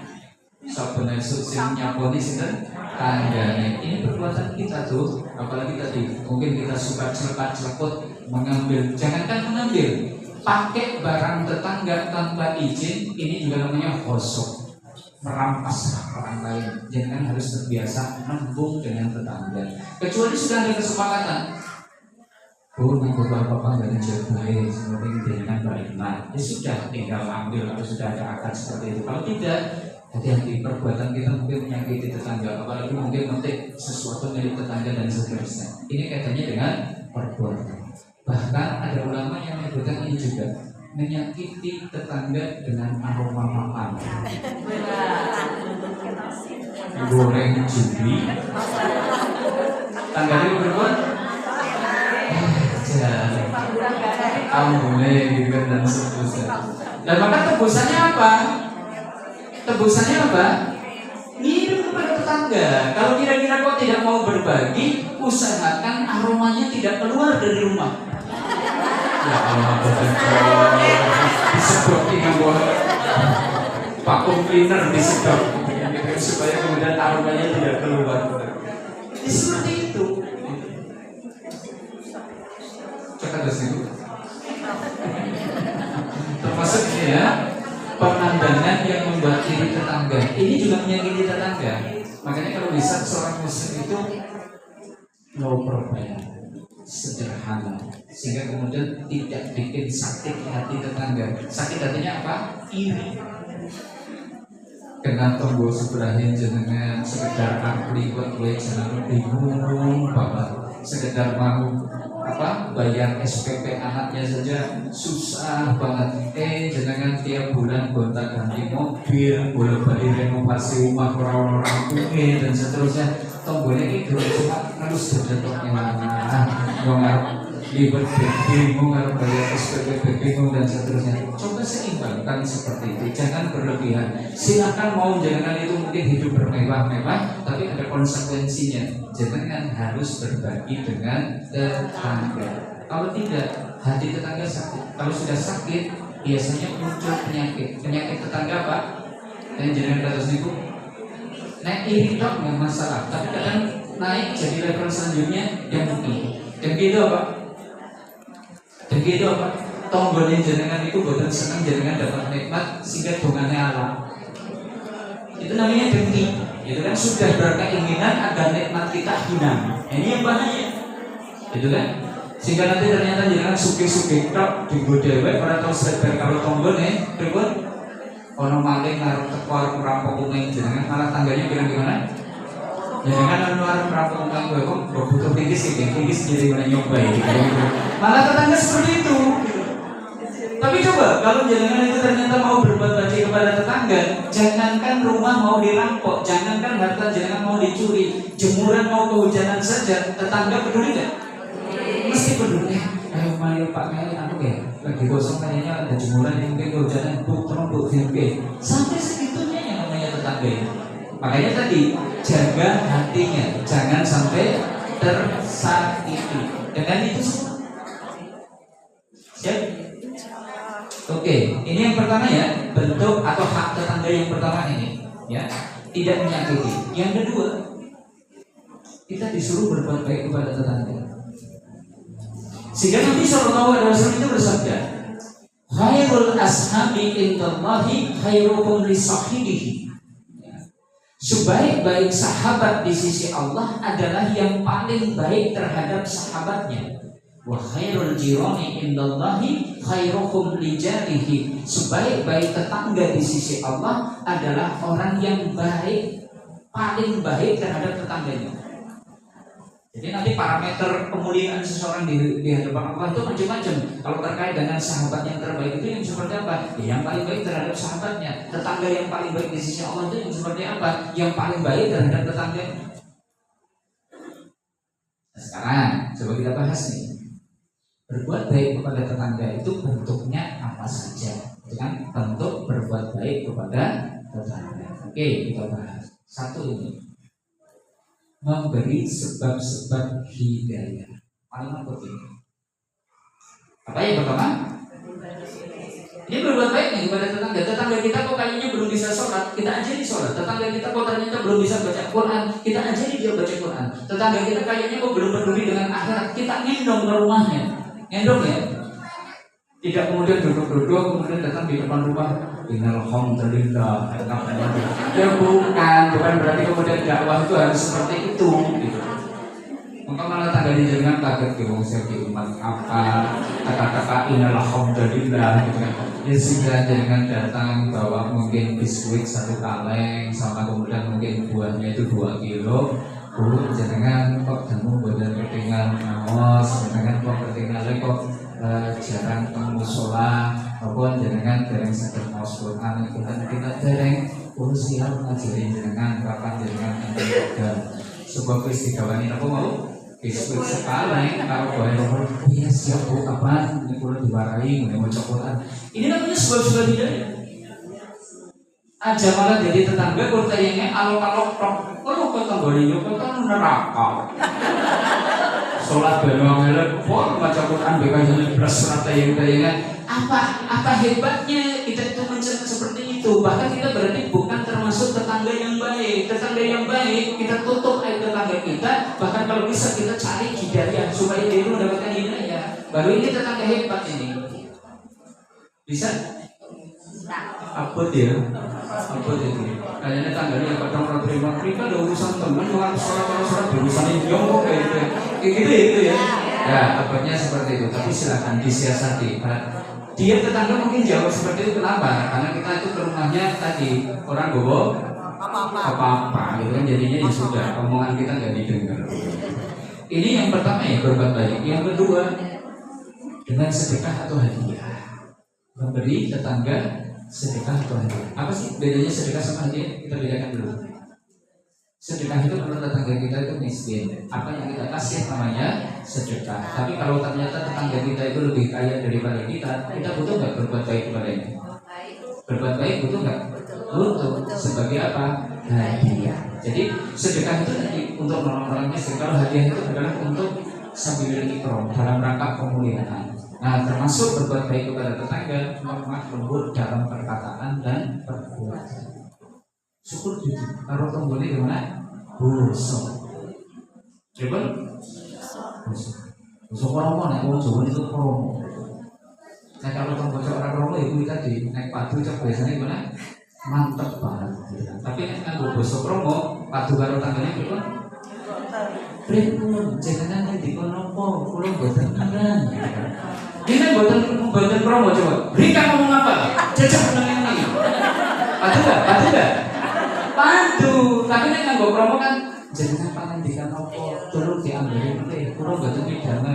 sabener sing nyaponi sinten tanggane. Ini perbuatan kita tuh, apalagi tadi mungkin kita suka celekut mengambil, jangankan mengambil, pakai barang tetangga tanpa izin, ini juga namanya gosok. Merampas orang lain, jangan harus terbiasa nembung dengan tetangga. Kecuali sudah ada kesepakatan. Oh, nanti bapak dari jauh-jauh, seperti dengan baik. Nah, ya sudah tinggal ambil kalau sudah ada akad seperti itu. Kalau tidak, hati-hati perbuatan kita mungkin menyakiti tetangga, apalagi mungkin memetik sesuatu milik tetangga dan seterusnya. Ini kaitannya dengan perbuatan. Bahkan ada ulama yang menyebutkan ini juga. Menyakiti tetangga dengan aroma makan, goreng juli, tangganya berbuat, ambune gitu dan seterusnya. Dan maka tebusannya apa? Ngirim kepada tetangga. Kalau kira-kira kau tidak mau berbagi, usahakan aromanya tidak keluar dari rumah. Ya Allah, disebut dengan cleaner disedot supaya kemudian aromanya tidak keluar. Seperti itu. Cekak dari situ. Termasuk ini ya, pemandangan yang membakiri tetangga. Ini juga menyakiti tetangga. Makanya kalau bisa seorang muslim itu low profile, sederhana, sehingga kemudian tidak bikin sakit hati tetangga. Sakit hatinya apa? Iri. Kena tombol sebelahin jenengan sekedar ampli buat gue jenengan bingung banget. Sekedar mau bayar SPP anaknya saja susah banget. Jenengan tiap bulan gonta ganti mobil, bolak-balik renovasi rumah orang-orang tua dan seterusnya. Tombolnya itu cuma harus berjatuhnya ribet, bingung, harus bayar SPP, bingung dan seterusnya. Coba seimbangkan seperti itu, jangan berlebihan. Silakan mau jangan itu mungkin hidup bermewah-mewah, tapi ada konsekuensinya. Jangan harus berbagi dengan tetangga. Kalau tidak, hati tetangga sakit. Kalau sudah sakit, biasanya muncul penyakit. Penyakit tetangga apa? Dan jangan kata itu. Naik iri dok nggak masalah, tapi kadang naik jadi level selanjutnya yang mungkin. Yang gitu apa? Begitu apa? Tombolnya jenengan itu buatan senang jenengan dapat nikmat sehingga dongannya Allah. Itu namanya dengki. Itu kan sudah berkeinginan agar nikmat kita hilang. Ini yang bahaya. Itu kan? Sehingga nanti ternyata jenengan suki-suki tok digodewek para tahu sebar kalau tombolnya berikut ono maling ngaruh tekor merampok umeng jenengan malah tangganya bilang gimana? Jangan luar merampok umeng gue kok butuh tinggi jadi mana nyoba gitu. Malah tetangga seperti itu. Tapi coba kalau jenengan itu ternyata mau berbuat baik kepada tetangga, jangankan rumah mau dirampok, jangankan harta jenengan mau dicuri, jemuran mau kehujanan saja, tetangga peduli nggak? Mesti peduli. Ayo mari Pak Meli, lagi gosong kayaknya ada jemuran yang mungkin kehujanan buk virge. Sampai segitunya yang namanya tetangga itu. Makanya tadi jaga hatinya, jangan sampai tersakiti. Dengan itu semua. Siap? Oke, ini yang pertama ya, bentuk atau hak tetangga yang pertama ini, ya, tidak menyakiti. Yang kedua, kita disuruh berbuat baik kepada tetangga. Sehingga Nabi SAW itu bersabda, khairul ashabi indallahi khairukum li sahibihi. Sebaik-baik sahabat di sisi Allah adalah yang paling baik terhadap sahabatnya. Wa khairul jirani indallahi khairukum li jarihi. Sebaik-baik tetangga di sisi Allah adalah orang yang baik, paling baik terhadap tetangganya. Jadi nanti parameter kemuliaan seseorang di hadapan Allah itu macam-macam. Kalau terkait dengan sahabat yang terbaik itu yang seperti apa? Yang paling baik terhadap sahabatnya. Tetangga yang paling baik di sisi Allah itu yang seperti apa? Yang paling baik terhadap tetangganya. Nah, sekarang coba kita bahas nih. Berbuat baik kepada tetangga itu bentuknya apa saja? Itu kan bentuk berbuat baik kepada tetangga. Oke, kita bahas. Satu ini. Memberi sebab-sebab hidayah. Paling penting. Apa yang pertama? Ini berbuat baik nih kepada tetangga. Tetangga kita kok kayaknya belum bisa sholat, kita ajari sholat. Tetangga kita kok ternyata belum bisa baca Quran, kita ajari dia baca Quran. Tetangga kita kayaknya kok belum peduli dengan akhirat, kita ngendong ke rumahnya. Ngendong ya. Tidak kemudian duduk-duduk kemudian datang di depan rumah. Innalhamdulillah. Ya bukan berarti kemudian dakwah itu harus seperti itu. Gitu. Maka malah tangganya jangan kaget ke saya di umat apa kata-kata innalhamdulillah. Gitu kan. Ya sudah jangan datang bawa mungkin biskuit 1 kaleng sama kemudian mungkin buahnya itu 2 kilo. Jangan kok kamu badan ketinggalan awas, jangan kok ketinggalan kok jarang musola, apapun jangan dereng sedang mau Quran kita dereng siap ngajarin jangan kapan jangan dan sebuah peristiwa ini aku mau biskuit sekali kalau boleh nomor iya siap bu kapan ini kurang diwarai mau Quran ini namanya sebuah hidayah. Aja malah jadi tetangga kalau tayangnya alok-alok kalau kau tanggulnya kau kan neraka. Sholat beruang elek, baca Quran BK plus surat tayangan. Apa hebatnya kita itu menceritakan seperti itu? Bahkan kita berarti bukan baik, kita tutup aib tetangga kita, bahkan kalau bisa kita cari hidayah supaya dia mendapatkan hidayah. Baru ini tetangga hebat ini. Bisa? Apa dia? Apa dia? Kayaknya tangganya kadang orang terima ada urusan teman, orang sholat berurusan ini kok kayak gitu. Kayak gitu ya. Ya, abadnya seperti itu. Tapi silakan disiasati. Dia tetangga mungkin jawab seperti itu, kenapa? Karena kita itu ke rumahnya tadi orang gowo apa-apa gitu kan, jadinya ya sudah omongan kita nggak didengar. Ini yang pertama ya, berbuat baik. Yang kedua, dengan sedekah atau hadiah, memberi tetangga sedekah atau hadiah. Apa sih bedanya sedekah sama hadiah? Kita bedakan dulu. Sedekah itu kalau tetangga kita itu miskin, apa yang kita kasih namanya sedekah. Tapi kalau ternyata tetangga kita itu lebih kaya daripada kita butuh nggak berbuat baik kepadanya? Berbuat baik butuh nggak? Butuh. Sebagai apa? Hadiah. Jadi sedekah itu nanti untuk orang-orang miskin. Kalau hadiah itu adalah untuk sambil ikram dalam rangka pemulihan. Nah, termasuk berbuat baik kepada tetangga, lemah lembut dalam perkataan dan perbuatan. Syukur gitu. Taruh tombol ini gimana? Busuk. Coba. Busuk promo, nek wong Jawa itu promo. Nah, kalau tombol orang promo itu tadi naik padu cok biasanya gimana? Mantep banget. Tapi nek nganggo busuk promo, padu karo tanggane pripun? Pripun? Jenengan ngendi kono apa? Kula mboten ngerti. Ini buatan promo coba. Rika ngomong apa? Jajak menang ini. Padu enggak? Padu. Tapi nek nganggo promo kan jenengan pangandikan apa? Turun diambil teh. Kula mboten pidana.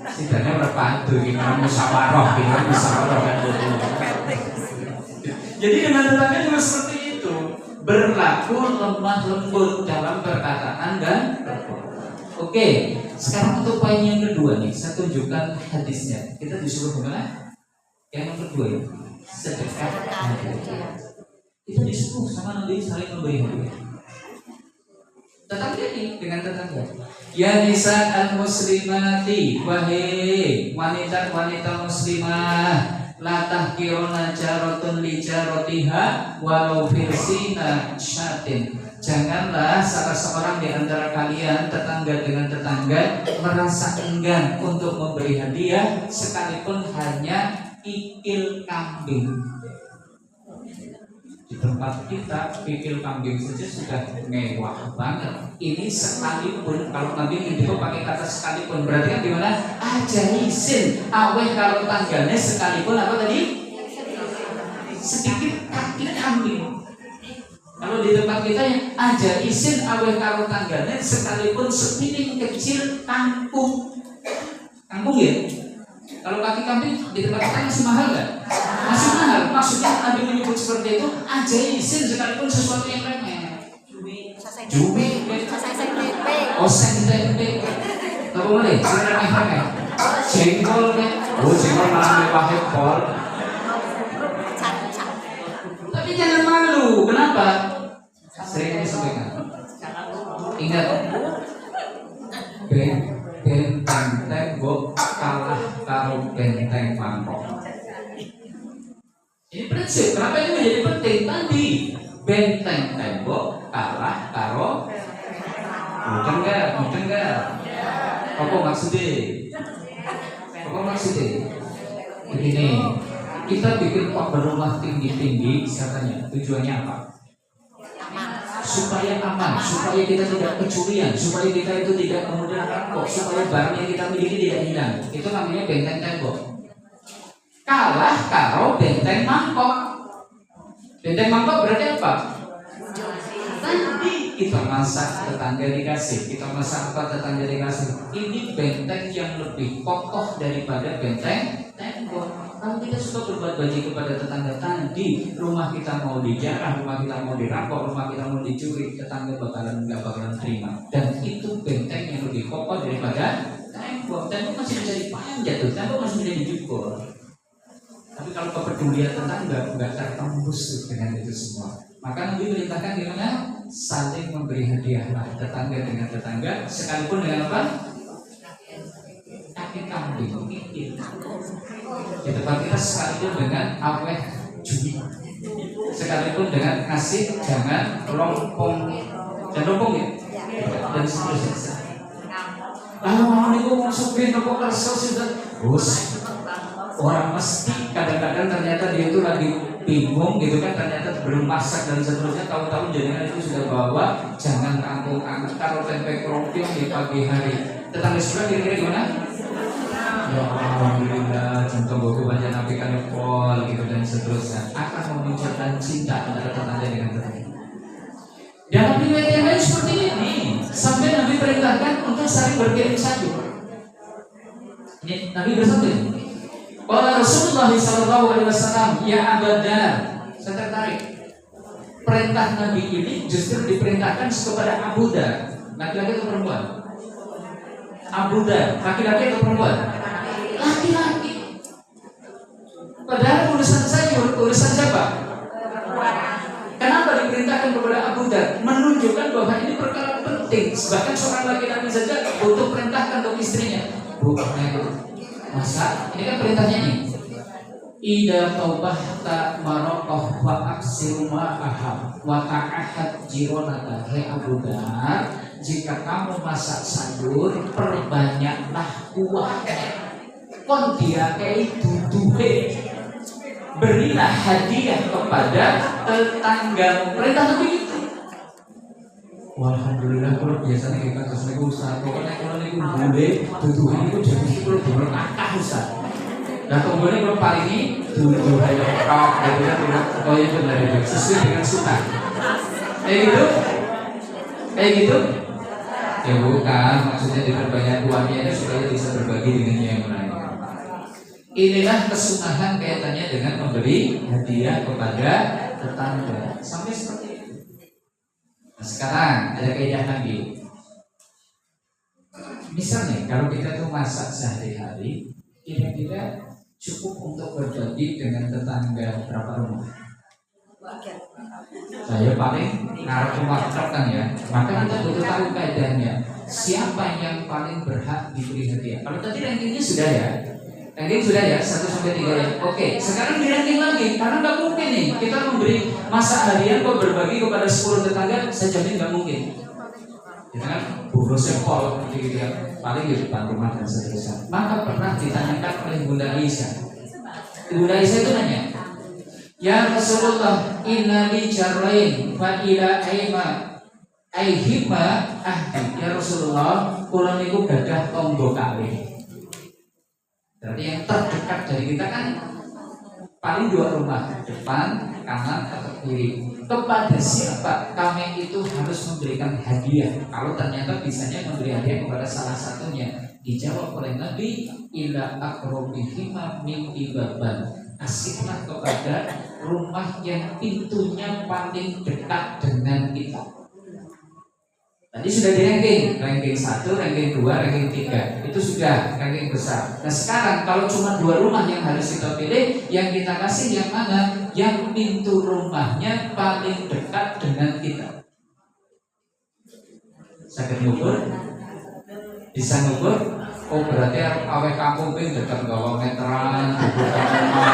Sidane ora padu iki kan musyawarah kan. Jadi dengan tetangga juga seperti itu. Berlaku lemah lembut dalam perkataan dan perbuatan. Oke, sekarang untuk poin yang kedua nih, saya tunjukkan hadisnya. Kita disuruh gimana? Yang kedua ya, sedekah hadiah. Kita disuruh sama Nabi saling memberi hadiah. Tetangga nih dengan tetangga. Ya nisa al muslimati, wahai wanita muslimah, la tahqiruna jaratun li jaratiha walau firsina syatin. Janganlah salah seorang di antara kalian, tetangga dengan tetangga, merasa enggan untuk memberi hadiah sekalipun hanya ikil kambing. Di tempat kita ikil kambing saja sudah mewah banget. Ini sekalipun, kalau Nabi itu pakai kata sekalipun, berarti kan gimana? Aja isin aweh kalau tetangganya sekalipun apa tadi? Sedikit kaki kambing. Kalau di tempat kita yang aja isin aweh karo tanggane sekalipun sepiring kecil kangkung ya. Kalau kaki kambing di tempat kita masih mahal nggak? Masih mahal. Maksudnya Nabi menyebut seperti itu aja isin sekalipun sesuatu yang remeh. Cumi, oh tempe. Tahu mana? Remeh. Jengkol kan? Oh jengkol malah pakai kol. Tapi jangan malu. Kenapa? Sering disampaikan. Ingat, benteng tembok kalah karo benteng mangkok. Ini prinsip. Kenapa ini menjadi penting? Tadi benteng tembok kalah karo. Mungkin enggak? Apa maksudnya? Begini. Kita bikin rumah tinggi-tinggi, katanya tujuannya apa? Supaya aman, supaya kita tidak kecurian, supaya kita itu tidak kemudian rampok, supaya barang yang kita miliki tidak hilang. Itu namanya benteng tembok. Kalah karo benteng mangkok. Benteng mangkok berarti apa? Tadi kita masak tetangga dikasih, kita masak apa tetangga dikasih. Ini benteng yang lebih kokoh daripada benteng tembok. Kalau kita suka berbuat baik kepada tetangga tadi, rumah kita mau dijarah, rumah kita mau dirampok, rumah kita mau dicuri, tetangga nggak bakalan terima. Dan itu benteng yang lebih kokoh daripada tembok. Tembok masih bisa dipanjat tuh, tembok masih bisa dijukul. Tapi kalau kepedulian tetangga nggak tertembus dengan itu semua. Maka Nabi perintahkan gimana? Saling memberi hadiahlah tetangga dengan tetangga, sekalipun dengan apa? Kaki kambing, di tempat kita sekalipun dengan aweh judi, sekalipun dengan kasih jangan lompong dan rompong ya, dan seterusnya. Lalu niku wong sugih nopo kersa sudah bos. Orang mesti kadang-kadang ternyata dia itu lagi bingung gitu kan, ternyata belum masak dan seterusnya. Tahu-tahu jenengan itu sudah bawa jangan kangkung anget karo tempe krompiong di pagi hari. Tetangga sebelah kira-kira gimana? Ya alhamdulillah, contoh buku baca nabi kanepol gitu dan seterusnya akan memunculkan cinta antara tetangga dengan tetangga. Dalam riwayat yang lain seperti ini, sampai Nabi perintahkan untuk saling berkirim salju. Ini Nabi bersabda. Qala Rasulullah sallallahu alaihi wasallam, ya Abu Dar, saya tertarik. Perintah Nabi ini justru diperintahkan kepada Abu Dar, laki-laki atau perempuan? Abu Dar, laki-laki atau perempuan? Laki-laki. Padahal urusan saya, urusan siapa? Kenapa diperintahkan kepada Abu Dar? Menunjukkan bahwa ini perkara penting. Bahkan seorang laki-laki saja butuh perintahkan untuk istrinya. Bukannya masa ini kan perintahnya nih. Ida taubahta marokoh wa aksiru ma'aham wa ta'ahad jironata. Hei Abu Dar, jika kamu masak sayur, perbanyaklah kuahnya. Kon dia kayak duduhe. Berilah hadiah kepada tetanggamu. Perintah Nabi itu. Alhamdulillah, kalau biasanya kita kesini usaha, pokoknya kalau ini boleh, tuduhan itu jadi kalau boleh akah usaha. Nah kemudian kalau paling ini tuduh aja kau, gitu oh ya benar itu sesuai dengan sunnah. Kayak gitu, kayak gitu. Ya bukan, maksudnya diperbanyak uangnya itu supaya bisa berbagi dengan yang lain. Inilah kesunahan kaitannya dengan memberi hadiah kepada tetangga. Sampai seperti itu. Nah, sekarang ada kaidah lagi. Misalnya kalau kita tuh masak sehari-hari, kira-kira cukup untuk berbagi dengan tetangga berapa rumah? Saya paling ngarep rumah kan ya. Maka kita butuh tahu kaidahnya. Siapa yang paling berhak diberi hadiah? Kalau tadi rankingnya sudah ya. Ranking sudah ya, 1 sampai 3 ya. Oke, sekarang di ranking lagi. Karena nggak mungkin nih kita memberi masa harian kok berbagi kepada 10 tetangga, saya jamin nggak mungkin. Kita kan burusnya pol, gitu ya. Paling di depan rumah dan seterusnya. Maka pernah ditanyakan oleh Bunda Aisyah. Bunda Aisyah itu nanya, ya Rasulullah, inna li jarrain fa ila aihima ahdi. Ya Rasulullah, kula niku gadah tangga kalih. Berarti yang terdekat dari kita kan paling 2 rumah, depan, kanan, atau kiri. Kepada siapa kami itu harus memberikan hadiah? Kalau ternyata bisanya memberi hadiah kepada salah satunya, dijawab oleh Nabi, ila akrobihima min ibaban. Kasihlah kepada rumah yang pintunya paling dekat dengan kita. Tadi sudah di ranking 1, ranking 2, ranking 3. Itu sudah ranking besar. Nah sekarang kalau cuma 2 rumah yang harus kita pilih, yang kita kasih yang mana? Yang pintu rumahnya paling dekat dengan kita. Sakit ngukur? Bisa ngukur? Oh berarti awet kampung ping dekat gawa meteran,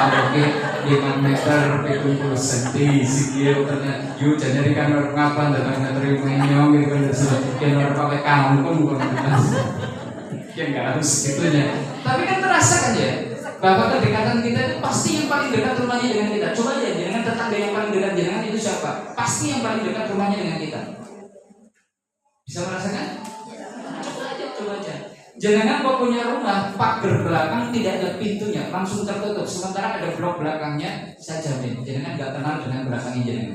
mungkin 5 meter, 70 cm, sikil ternyata. Yuk jadi kan ngapain datang meter menyong gitu kan sudah orang pakai kampung bukan benar. Ya nggak harus segitunya. Tapi kan terasa kan ya, bahwa kedekatan kita itu pasti yang paling dekat rumahnya dengan kita. Coba aja dengan tetangga yang paling dekat dengan itu siapa? Pasti yang paling dekat rumahnya dengan kita. Bisa merasakan? Coba aja. Jangan kau punya rumah pagar belakang tidak ada pintunya, langsung tertutup. Sementara ada blok belakangnya, saya jamin jangan nggak kenal dengan belakangnya jangan.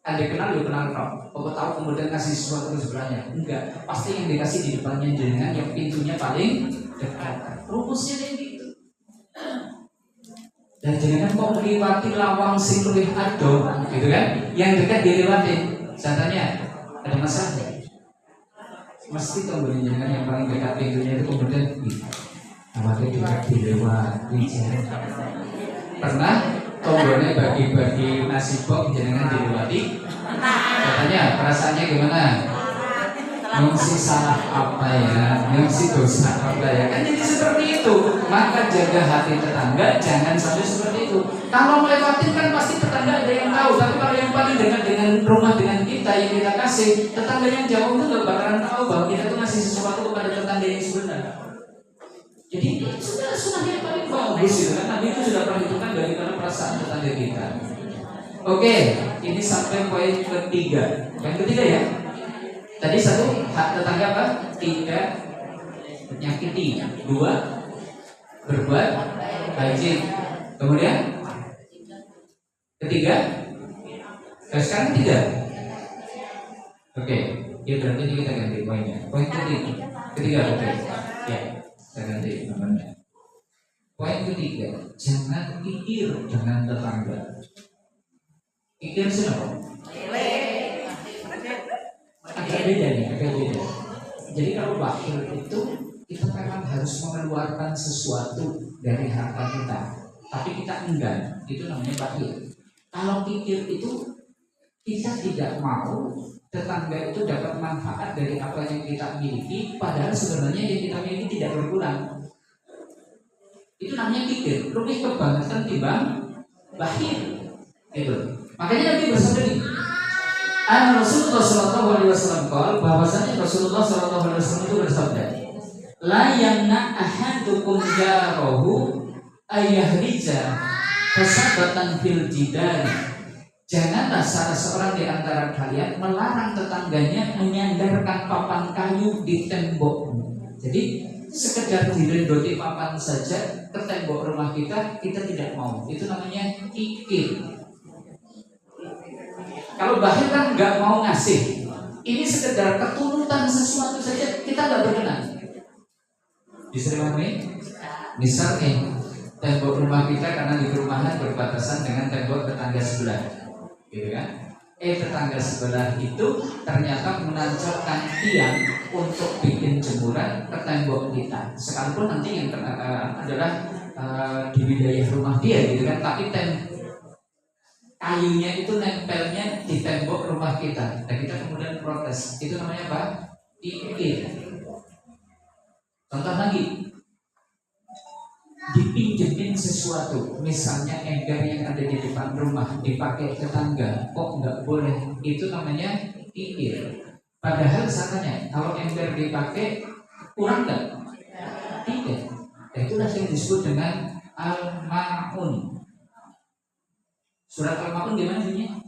Anda kenal, lu kenal kau. Kau tahu kemudian kasih sesuatu di sebelahnya? Enggak, pasti yang dikasih di depannya jangan yang pintunya paling dekat. Rumusnya kayak gitu. Dan jangan kau melewati lawang sing luwih ado, gitu kan? Yang dekat dilewati. Saya tanya, ada masalah? Mesti tombol jangan yang paling dekat pintunya itu kemudian awalnya dekat dilewati. Pernah tombolnya bagi-bagi nasi bok jangan dilewati? Katanya perasaannya gimana? Ngisi salah apa ya? Ngisi dosa apa ya? Kan jadi seperti itu. Maka jaga hati tetangga, jangan sampai seperti itu. Kalau melewatin kan pasti tetangga tetangga ada yang tahu, tapi kalau yang paling dekat dengan rumah dengan kita yang kita kasih, tetangga yang jauh itu nggak bakalan tahu bahwa kita tuh ngasih sesuatu kepada tetangga yang sebenar. Jadi sudah yang paling bagus gitu kan. Nabi itu sudah perhitungkan bagaimana perasaan tetangga kita. Oke, ini sampai poin ketiga. Poin ketiga ya. Tadi satu, hak tetangga apa? Tidak menyakiti. Dua, berbuat baik. Kemudian ketiga, sekarang tiga. Oke, ya berarti ini kita ganti poinnya. Poin ketiga, oke. Ya, kita ganti namanya. Poin ketiga, jangan kikir dengan tetangga. Kikir siapa? Agak beda nih, agak beda. Jadi kalau bakhil itu kita memang harus mengeluarkan sesuatu dari harta kita, tapi kita enggan, itu namanya bakhil. Kalau kikir itu kita tidak mau tetangga itu dapat manfaat dari apa yang kita miliki, padahal sebenarnya yang kita miliki tidak berkurang. Itu namanya kikir, lebih kebangetan timbang bakhil. Itu. Makanya Nabi bersabda ini, Rasulullah SAW bahwasanya Rasulullah SAW itu bersabda, la yamna ahadukum jarahu ayahrija fasabatan fil jidari. Janganlah salah seorang di antara kalian melarang tetangganya menyandarkan papan kayu di tembokmu. Jadi sekedar direndoti papan saja ke tembok rumah kita tidak mau. Itu namanya kikir. Kalau bakhil kan nggak mau ngasih. Ini sekedar keturutan sesuatu saja kita nggak berkenan. Bisa dimahami? Misalnya tembok rumah kita karena di perumahan berbatasan dengan tembok tetangga sebelah, gitu kan? Tetangga sebelah itu ternyata menancapkan tiang untuk bikin jemuran ke tembok kita. Sekalipun nanti yang adalah di wilayah rumah dia, gitu kan? Tapi kayunya itu nempelnya di tembok rumah kita, dan kita kemudian protes. Itu namanya apa? Kikir. Contoh lagi, dipinjemin sesuatu, misalnya ember yang ada di depan rumah dipakai tetangga, kok nggak boleh? Itu namanya kikir. Padahal misalnya kalau ember dipakai kurang nggak? Tidak. Itulah yang disebut dengan al-ma'un. Surat Al-Ma'un gimana bunyinya?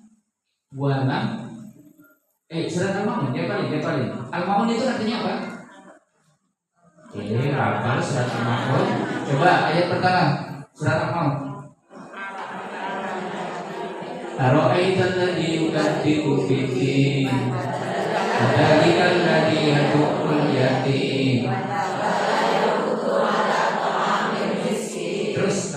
Surat Al-Ma'un dia paling. Al-Ma'un itu artinya apa? Ini hafal surat Al-Ma'un. Coba ayat pertama surat Al-Ma'un. Ara'aital ladzi yukazzibu bid-din fadzalikal ladzi yad'ul yatim. Terus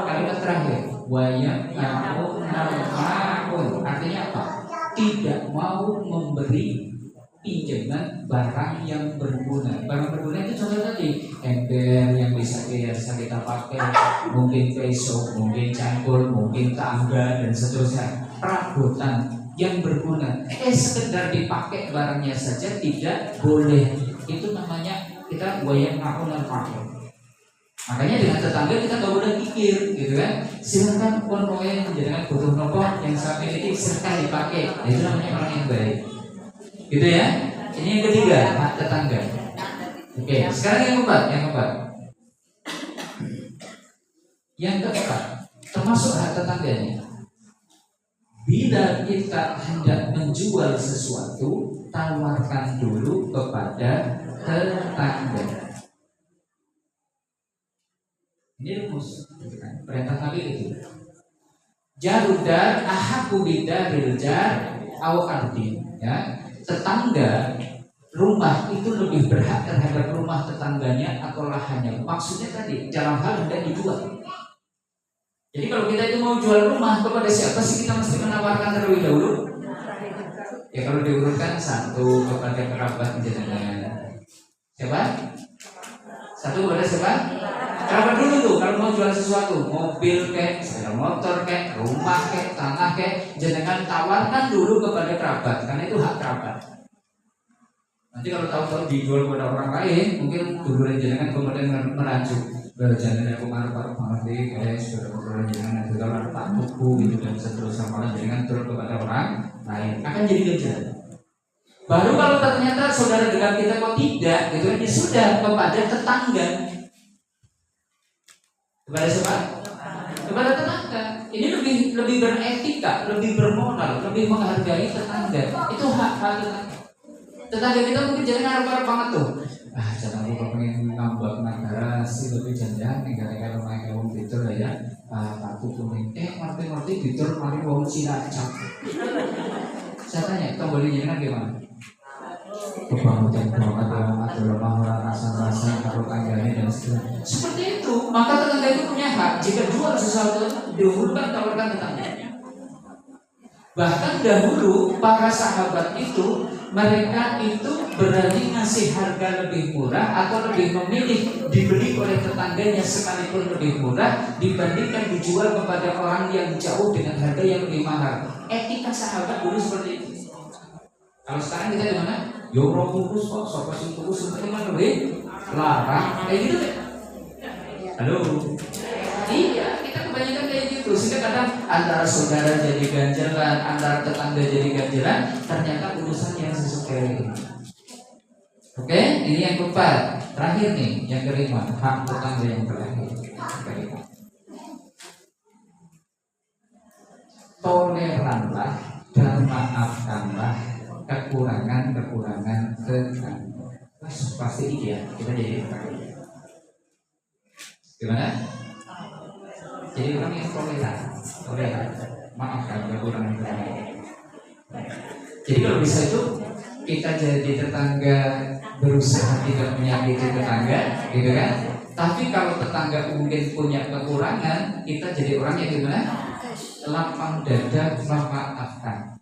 kalimat terakhir artinya apa? Tidak mau memberi pinjaman barang yang berguna. Barang berguna itu contoh tadi ember yang bisa kita pakai, mungkin pisau, mungkin cangkul, mungkin tangga dan seterusnya. Perabotan yang berguna, sekedar dipakai barangnya saja tidak boleh. Itu namanya kita wayang ma'unal pakai. Makanya dengan tetangga kita nggak boleh kikir, gitu kan? Silakan pun yang menjadikan butuh nopo yang saya miliki silakan dipakai. Itu namanya orang yang baik, gitu ya. Ini yang ketiga, hak tetangga. Oke, sekarang yang keempat. Yang keempat, termasuk hak tetangganya. Bila kita hendak menjual sesuatu, tawarkan dulu kepada tetangga. Ini rumus, perintah Nabi itu. Jarudar ahaku bidaril jar au ardin. Ya, tetangga rumah itu lebih berhak terhadap rumah tetangganya atau lahannya. Maksudnya tadi dalam hal hendak dijual. Jadi kalau kita itu mau jual rumah kepada siapa sih kita mesti menawarkan terlebih dahulu? Ya kalau diurutkan satu kepada kerabat jenengan. Siapa? Satu kepada siapa? Kerabat dulu tuh kalau mau jual sesuatu, mobil kek, sepeda motor kek, rumah kek, tanah kek, jenengan tawarkan dulu kepada kerabat, karena itu hak kerabat. Nanti kalau tahu-tahu dijual kepada orang lain, mungkin dulu jenengan kemudian merajuk, jangan aku marah-marah banget deh, kayak sudah berjalan jenengan itu kalau ada tak buku gitu dan seterusnya malah jenengan turun kepada orang lain, akan jadi ganjaran. Baru kalau ternyata saudara dekat kita kok tidak, gitu kan, ya sudah kepada tetangga. Kepada siapa? Kepada tetangga. Ini lebih beretika, lebih bermoral, lebih menghargai tetangga. Itu hak tetangga. Tetangga kita mungkin jadi ngarep-ngarep banget tuh. Jangan lupa pengen nambah negara sih lebih jangan negara-negara rumah kaum fitur ya. Aku kuning. Ngerti fitur mari wong Cilacap. Saya tanya, kamu boleh jangan gimana? Kebangutan banget atau lemah orang rasa-rasa kalau tangganya dan sebagainya. Seperti itu, maka tetangga itu punya hak. Jika jual sesuatu dahulukan tawarkan tetangga. Bahkan dahulu para sahabat itu mereka itu berani ngasih harga lebih murah atau lebih memilih dibeli oleh tetangganya sekalipun lebih murah dibandingkan dijual kepada orang yang jauh dengan harga yang lebih mahal. Etika sahabat dulu seperti itu. Kalau sekarang kita di mana? Yo bungkus kok, sopo sing tuku sebenarnya kan lebih larang, kayak gitu kan? Halo, iya kita kebanyakan kayak gitu. Sehingga kadang antara saudara jadi ganjalan, antara tetangga jadi ganjalan, ternyata urusan yang sesuai. Oke, ini yang keempat, terakhir nih, yang kelima, hak tetangga yang terakhir. Toleranlah dan maafkanlah kekurangan tetangga. Pasti iya, kita jadi tetangga. Gimana? Jadi orang yang toleran, maafkan kekurangan tetangga. Jadi kalau bisa itu kita jadi tetangga berusaha tidak menyakiti tetangga, gitu kan? Tapi kalau tetangga mungkin punya kekurangan, kita jadi orang yang gimana? Lapang dada memaafkan.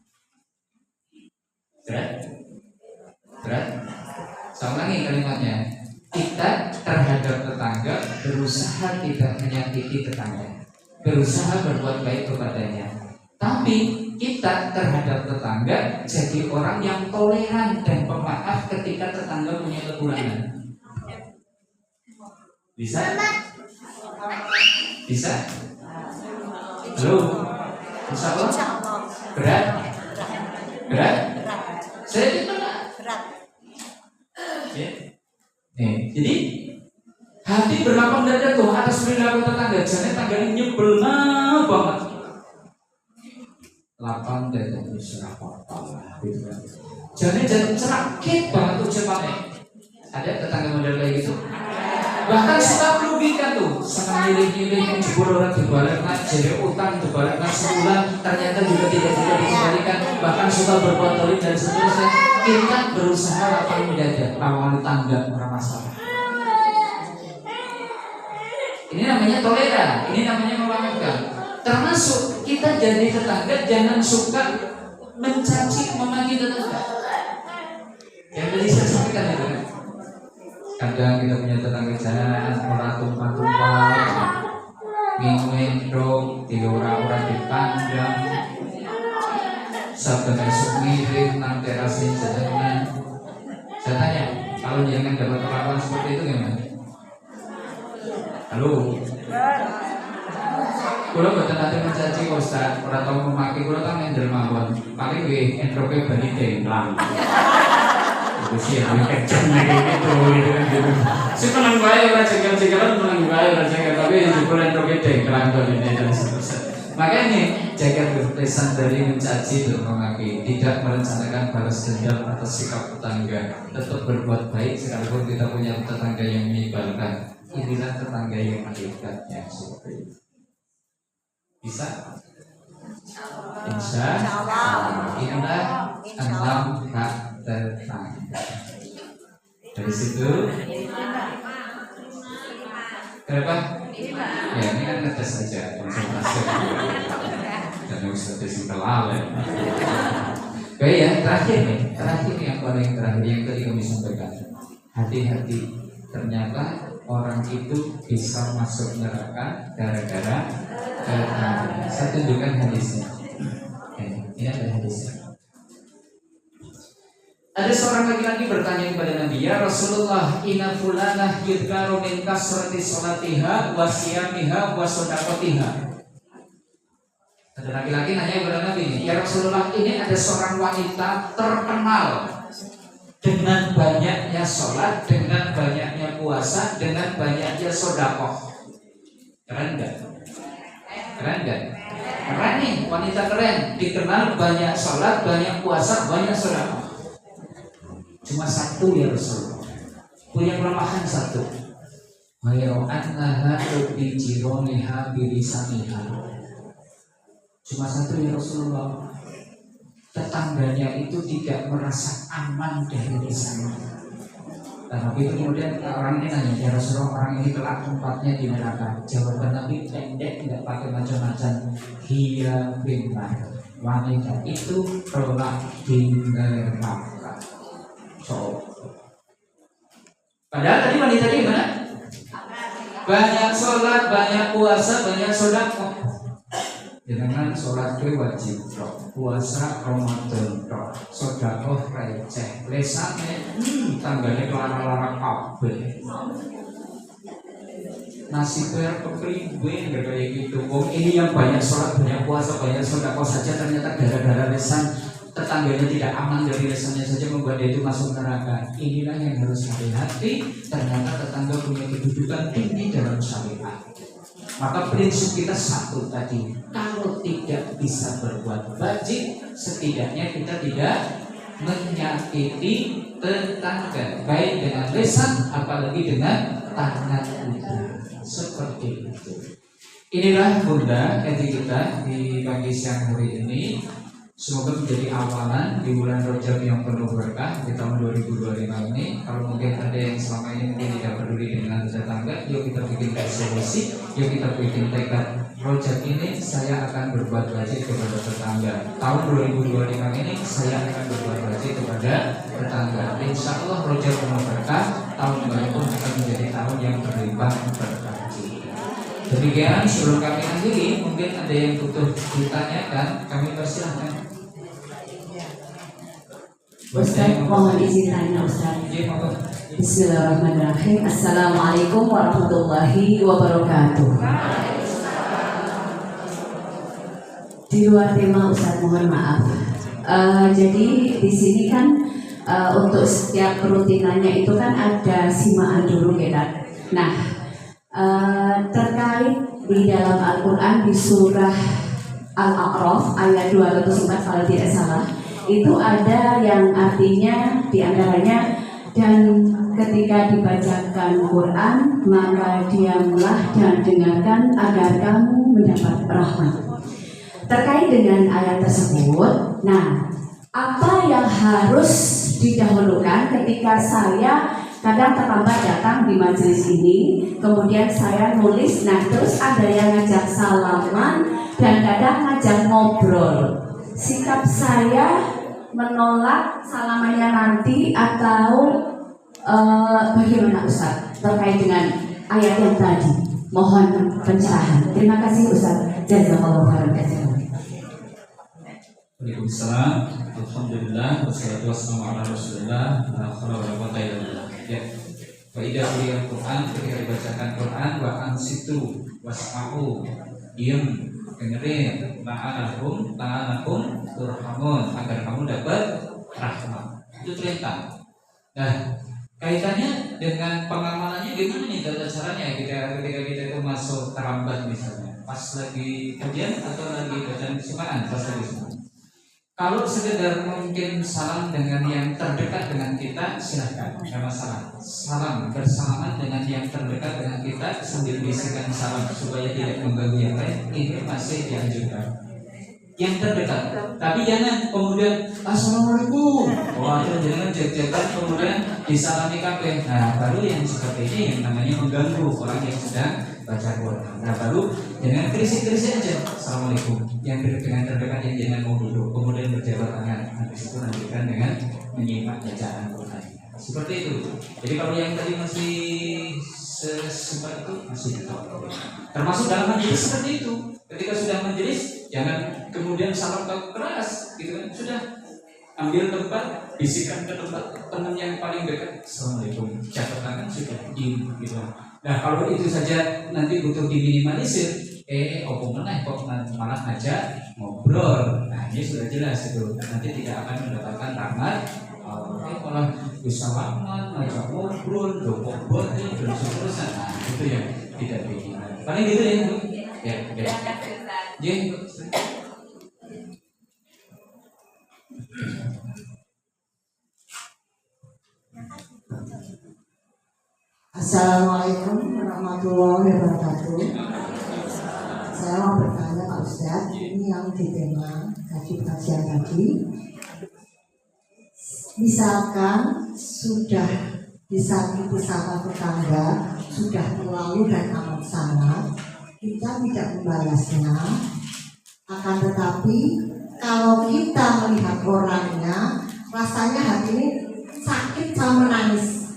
Berat. Saya ulangi kalimatnya. Kita terhadap tetangga berusaha tidak menyakiti tetangga, berusaha berbuat baik kepadanya. Tapi kita terhadap tetangga jadi orang yang toleran dan pemaaf ketika tetangga punya kekurangan. Bisa? Bisa? Halo? Insya Allah? Berat? Saya berat. Ya. Jadi hati berlapang dada tuh atas perilaku tetangga. Jangan tangganya nyebel banget. Lapang dada itu serap apa? Jangan cerakit banget tuh cepatnya. Ada tetangga model kayak gitu. Bahkan suka merugikan tuh, senang milih-milih jebol orang dibalikkan, jadi utang dibalikkan sebulan, ternyata juga tidak dikembalikan, bahkan suka berbuat dolim dan seterusnya. Kita berusaha lapang dada, lawan tangga orang masalah. Ini namanya toleran, ini namanya memaafkan. Termasuk kita jadi tetangga jangan suka mencaci, memaki tetangga. Yang tadi saya sampaikan itu kan. Kadang kita punya tetangga jalan orang tumpah-tumpah, ngomong di orang-orang dipandang, sabda besok mirip nang terasin jalan. Saya tanya, kalau jangan dapat perlakuan seperti itu gimana? Halo. Kalau betul nanti mencaci Ustaz, orang tahu memaki, kalau tahu yang dermawan, paling gue entrope bani denglang. Sih, kenceng gitu. Si menang baik orang cengkel-cengkelan menang baik orang cengkel, tapi jubulan rokete kelangkon ini dan seterusnya. Makanya jaga berpesan dari mencaci dan memaki, tidak merencanakan balas dendam atas sikap tetangga, tetap berbuat baik sekalipun kita punya tetangga yang menyebalkan. Inilah tetangga yang hakikatnya seperti itu. Bisa? Insya Allah. Inilah 6 hak tetangga. Dari situ berapa? Ya ini kan ngetes saja konsentrasi dan Ustaz simpel alam. Oke ya, terakhir yang paling terakhir yang tadi kami sampaikan. Hati-hati, ternyata orang itu bisa masuk neraka gara-gara ketangga. Saya tunjukkan hadisnya. Ini ada hadisnya. Ada seorang laki-laki bertanya kepada Nabi, "Ya Rasulullah, inna fulanah yudkaru min kasrati sholatiha wa siyamiha wa shadaqatiha." Ada laki-laki nanya kepada Nabi, "Ya Rasulullah, ini ada seorang wanita terkenal dengan banyaknya sholat, dengan banyaknya puasa, dengan banyaknya sedekah." Keren enggak? Keren enggak? Keren nih, wanita keren, dikenal banyak sholat, banyak puasa, banyak sedekah. Cuma satu ya Rasulullah, punya kelemahan satu. Ghairu annaha tu'ti jironiha bilisaniha. Cuma satu ya Rasulullah, tetangganya itu tidak merasa aman dari lisannya. Tapi itu kemudian orang ini nanya, "Ya Rasulullah, orang ini kelak tempatnya di neraka." Jawaban Nabi pendek, tidak pakai macam-macam. Hiya binnar, wanita itu kelak di neraka. Padahal tadi wanita ini gimana? Banyak sholat, banyak puasa, banyak sedekah. Dengan sholat itu wajib, puasa Ramadan, sedekah receh, lesane tanggane lara-lara kabeh. Nasibnya kepriwe nggak kayak gitu. Ini yang banyak sholat, banyak puasa, banyak sedekah saja ternyata gara-gara lesan tetangganya tidak aman dari lesannya saja membuat dia itu masuk neraka. Inilah yang harus hati-hati. Ternyata tetangga punya kedudukan tinggi dalam syariat. Maka prinsip kita satu tadi, kalau tidak bisa berbuat wajib, setidaknya kita tidak menyakiti tetangga, baik dengan lisan apalagi dengan tangan kita. Seperti itu. Inilah Bunda kita di pagi siang hari ini. Semoga menjadi awalan di bulan Rajab yang penuh berkah di tahun 2025 ini. Kalau mungkin ada yang selama ini mungkin tidak peduli dengan tetangga, yuk kita bikin resolusi, yuk kita bikin tekad. Rajab ini saya akan berbuat wajib kepada tetangga. Tahun 2025 ini saya akan berbuat wajib kepada tetangga. Insya Allah Rajab penuh berkah, tahun baru pun akan menjadi tahun yang berlimpah berkah. Demikian sebelum kami akhiri, mungkin ada yang butuh ditanyakan, kami persilahkan. Ustaz, mohon izin tanya Ustaz. Bismillahirrahmanirrahim. Assalamualaikum warahmatullahi wabarakatuh. Di luar tema Ustaz, mohon maaf. Jadi di sini kan untuk setiap rutinannya itu kan ada simaan dulu ya. Nah, terkait di dalam Al-Quran di surah Al-A'raf ayat 204 kalau tidak salah, itu ada yang artinya diantaranya, dan ketika dibacakan Quran maka diamlah dan dengarkan agar kamu mendapat rahmat. Terkait dengan ayat tersebut, nah apa yang harus didahulukan ketika saya kadang terlambat datang di majelis ini, kemudian saya nulis, nah terus ada yang ngajak salaman dan kadang ngajak ngobrol. Sikap saya menolak salamannya nanti atau bagaimana Ustaz terkait dengan ayat yang tadi? Mohon pencerahan. Terima kasih Ustaz. Jazakallahu khairan. Waalaikumsalam. Alhamdulillah wassalatu wassalamu ala Rasulillah la haula wala quwwata illa billah. Ya. Wa idza quri'al Qur'an, ketika dibacakan Quran, wa ansitu wasma'u, diam, dengerin, la'alakum turhamun, agar kamu dapat rahmat. Itu perintah. Nah, kaitannya dengan pengamanannya gimana nih tata caranya ketika kita itu masuk terlambat misalnya, pas lagi kajian atau lagi bacaan kesukaan, pas lagi semua. Kalau sekedar mungkin salam dengan yang terdekat dengan kita, silahkan, tidak masalah. Salam bersalaman dengan yang terdekat dengan kita sambil bisikan salam supaya tidak mengganggu yang lain, ini masih dianjurkan. Yang terdekat, tapi jangan kemudian assalamualaikum, wah jangan cek-cekan kemudian disalami kabeh. Nah baru yang seperti ini yang namanya mengganggu orang yang sedang baca Quran. Nah baru jangan krisik-krisik aja assalamualaikum. Yang dengan terdekat yang jangan mau duduk, kemudian berjabat tangan. Habis itu lanjutkan dengan menyimak bacaan Quran. Seperti itu. Jadi kalau yang tadi masih sesuka itu masih ditolak. Termasuk dalam majelis seperti itu. Ketika sudah majelis, jangan kemudian salam keras, gitu kan? Sudah ambil tempat, bisikan ke tempat teman yang paling dekat. Assalamualaikum. Catat tangan sudah diem, gitu. Nah kalau itu saja nanti butuh diminimalisir. Opung meneh kok malah ngajak ngobrol. Nah ini sudah jelas itu. Nanti tidak akan mendapatkan rahmat. Malah bisa lama, ngajak ngobrol, dokok botin, dan seterusnya. Nah itu yang tidak bikin. Paling gitu ya. Ya. Assalamualaikum warahmatullahi wabarakatuh. Saya mau bertanya Pak Ustadz, ini yang di tema kajian tadi. Misalkan sudah disakiti sama tetangga, sudah terlalu dan amat sangat, kita tidak membalasnya. Akan tetapi kalau kita melihat orangnya, rasanya hati ini sakit sama menangis.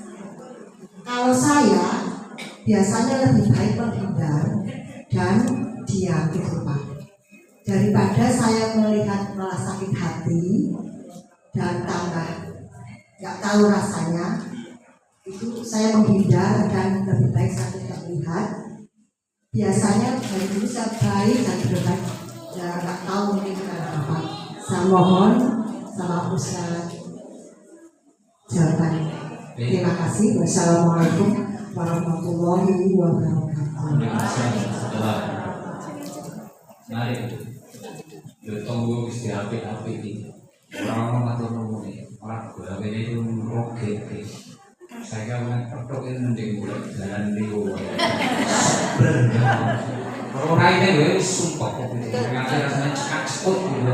Kalau saya biasanya lebih baik menghindar dan diam gitu Pak. Daripada saya melihat malah sakit hati dan tambah nggak tahu rasanya, itu saya menghindar dan lebih baik saya tidak melihat. Biasanya dari dulu saya baik dan berbaik, ya nggak tahu mungkin karena apa. Saya mohon sama Ustaz jawabannya. Terima kasih. Wassalamualaikum warahmatullahi wabarakatuh. Mari yo tunggu wis diapik-apik iki. Ora ono matur nuwun iki. Ora gawe itu roget. Saya kan petok ini mending golek jalan liyo. Ora ini wis sumpah kok iki. Nganti rasane cekak cepet gitu.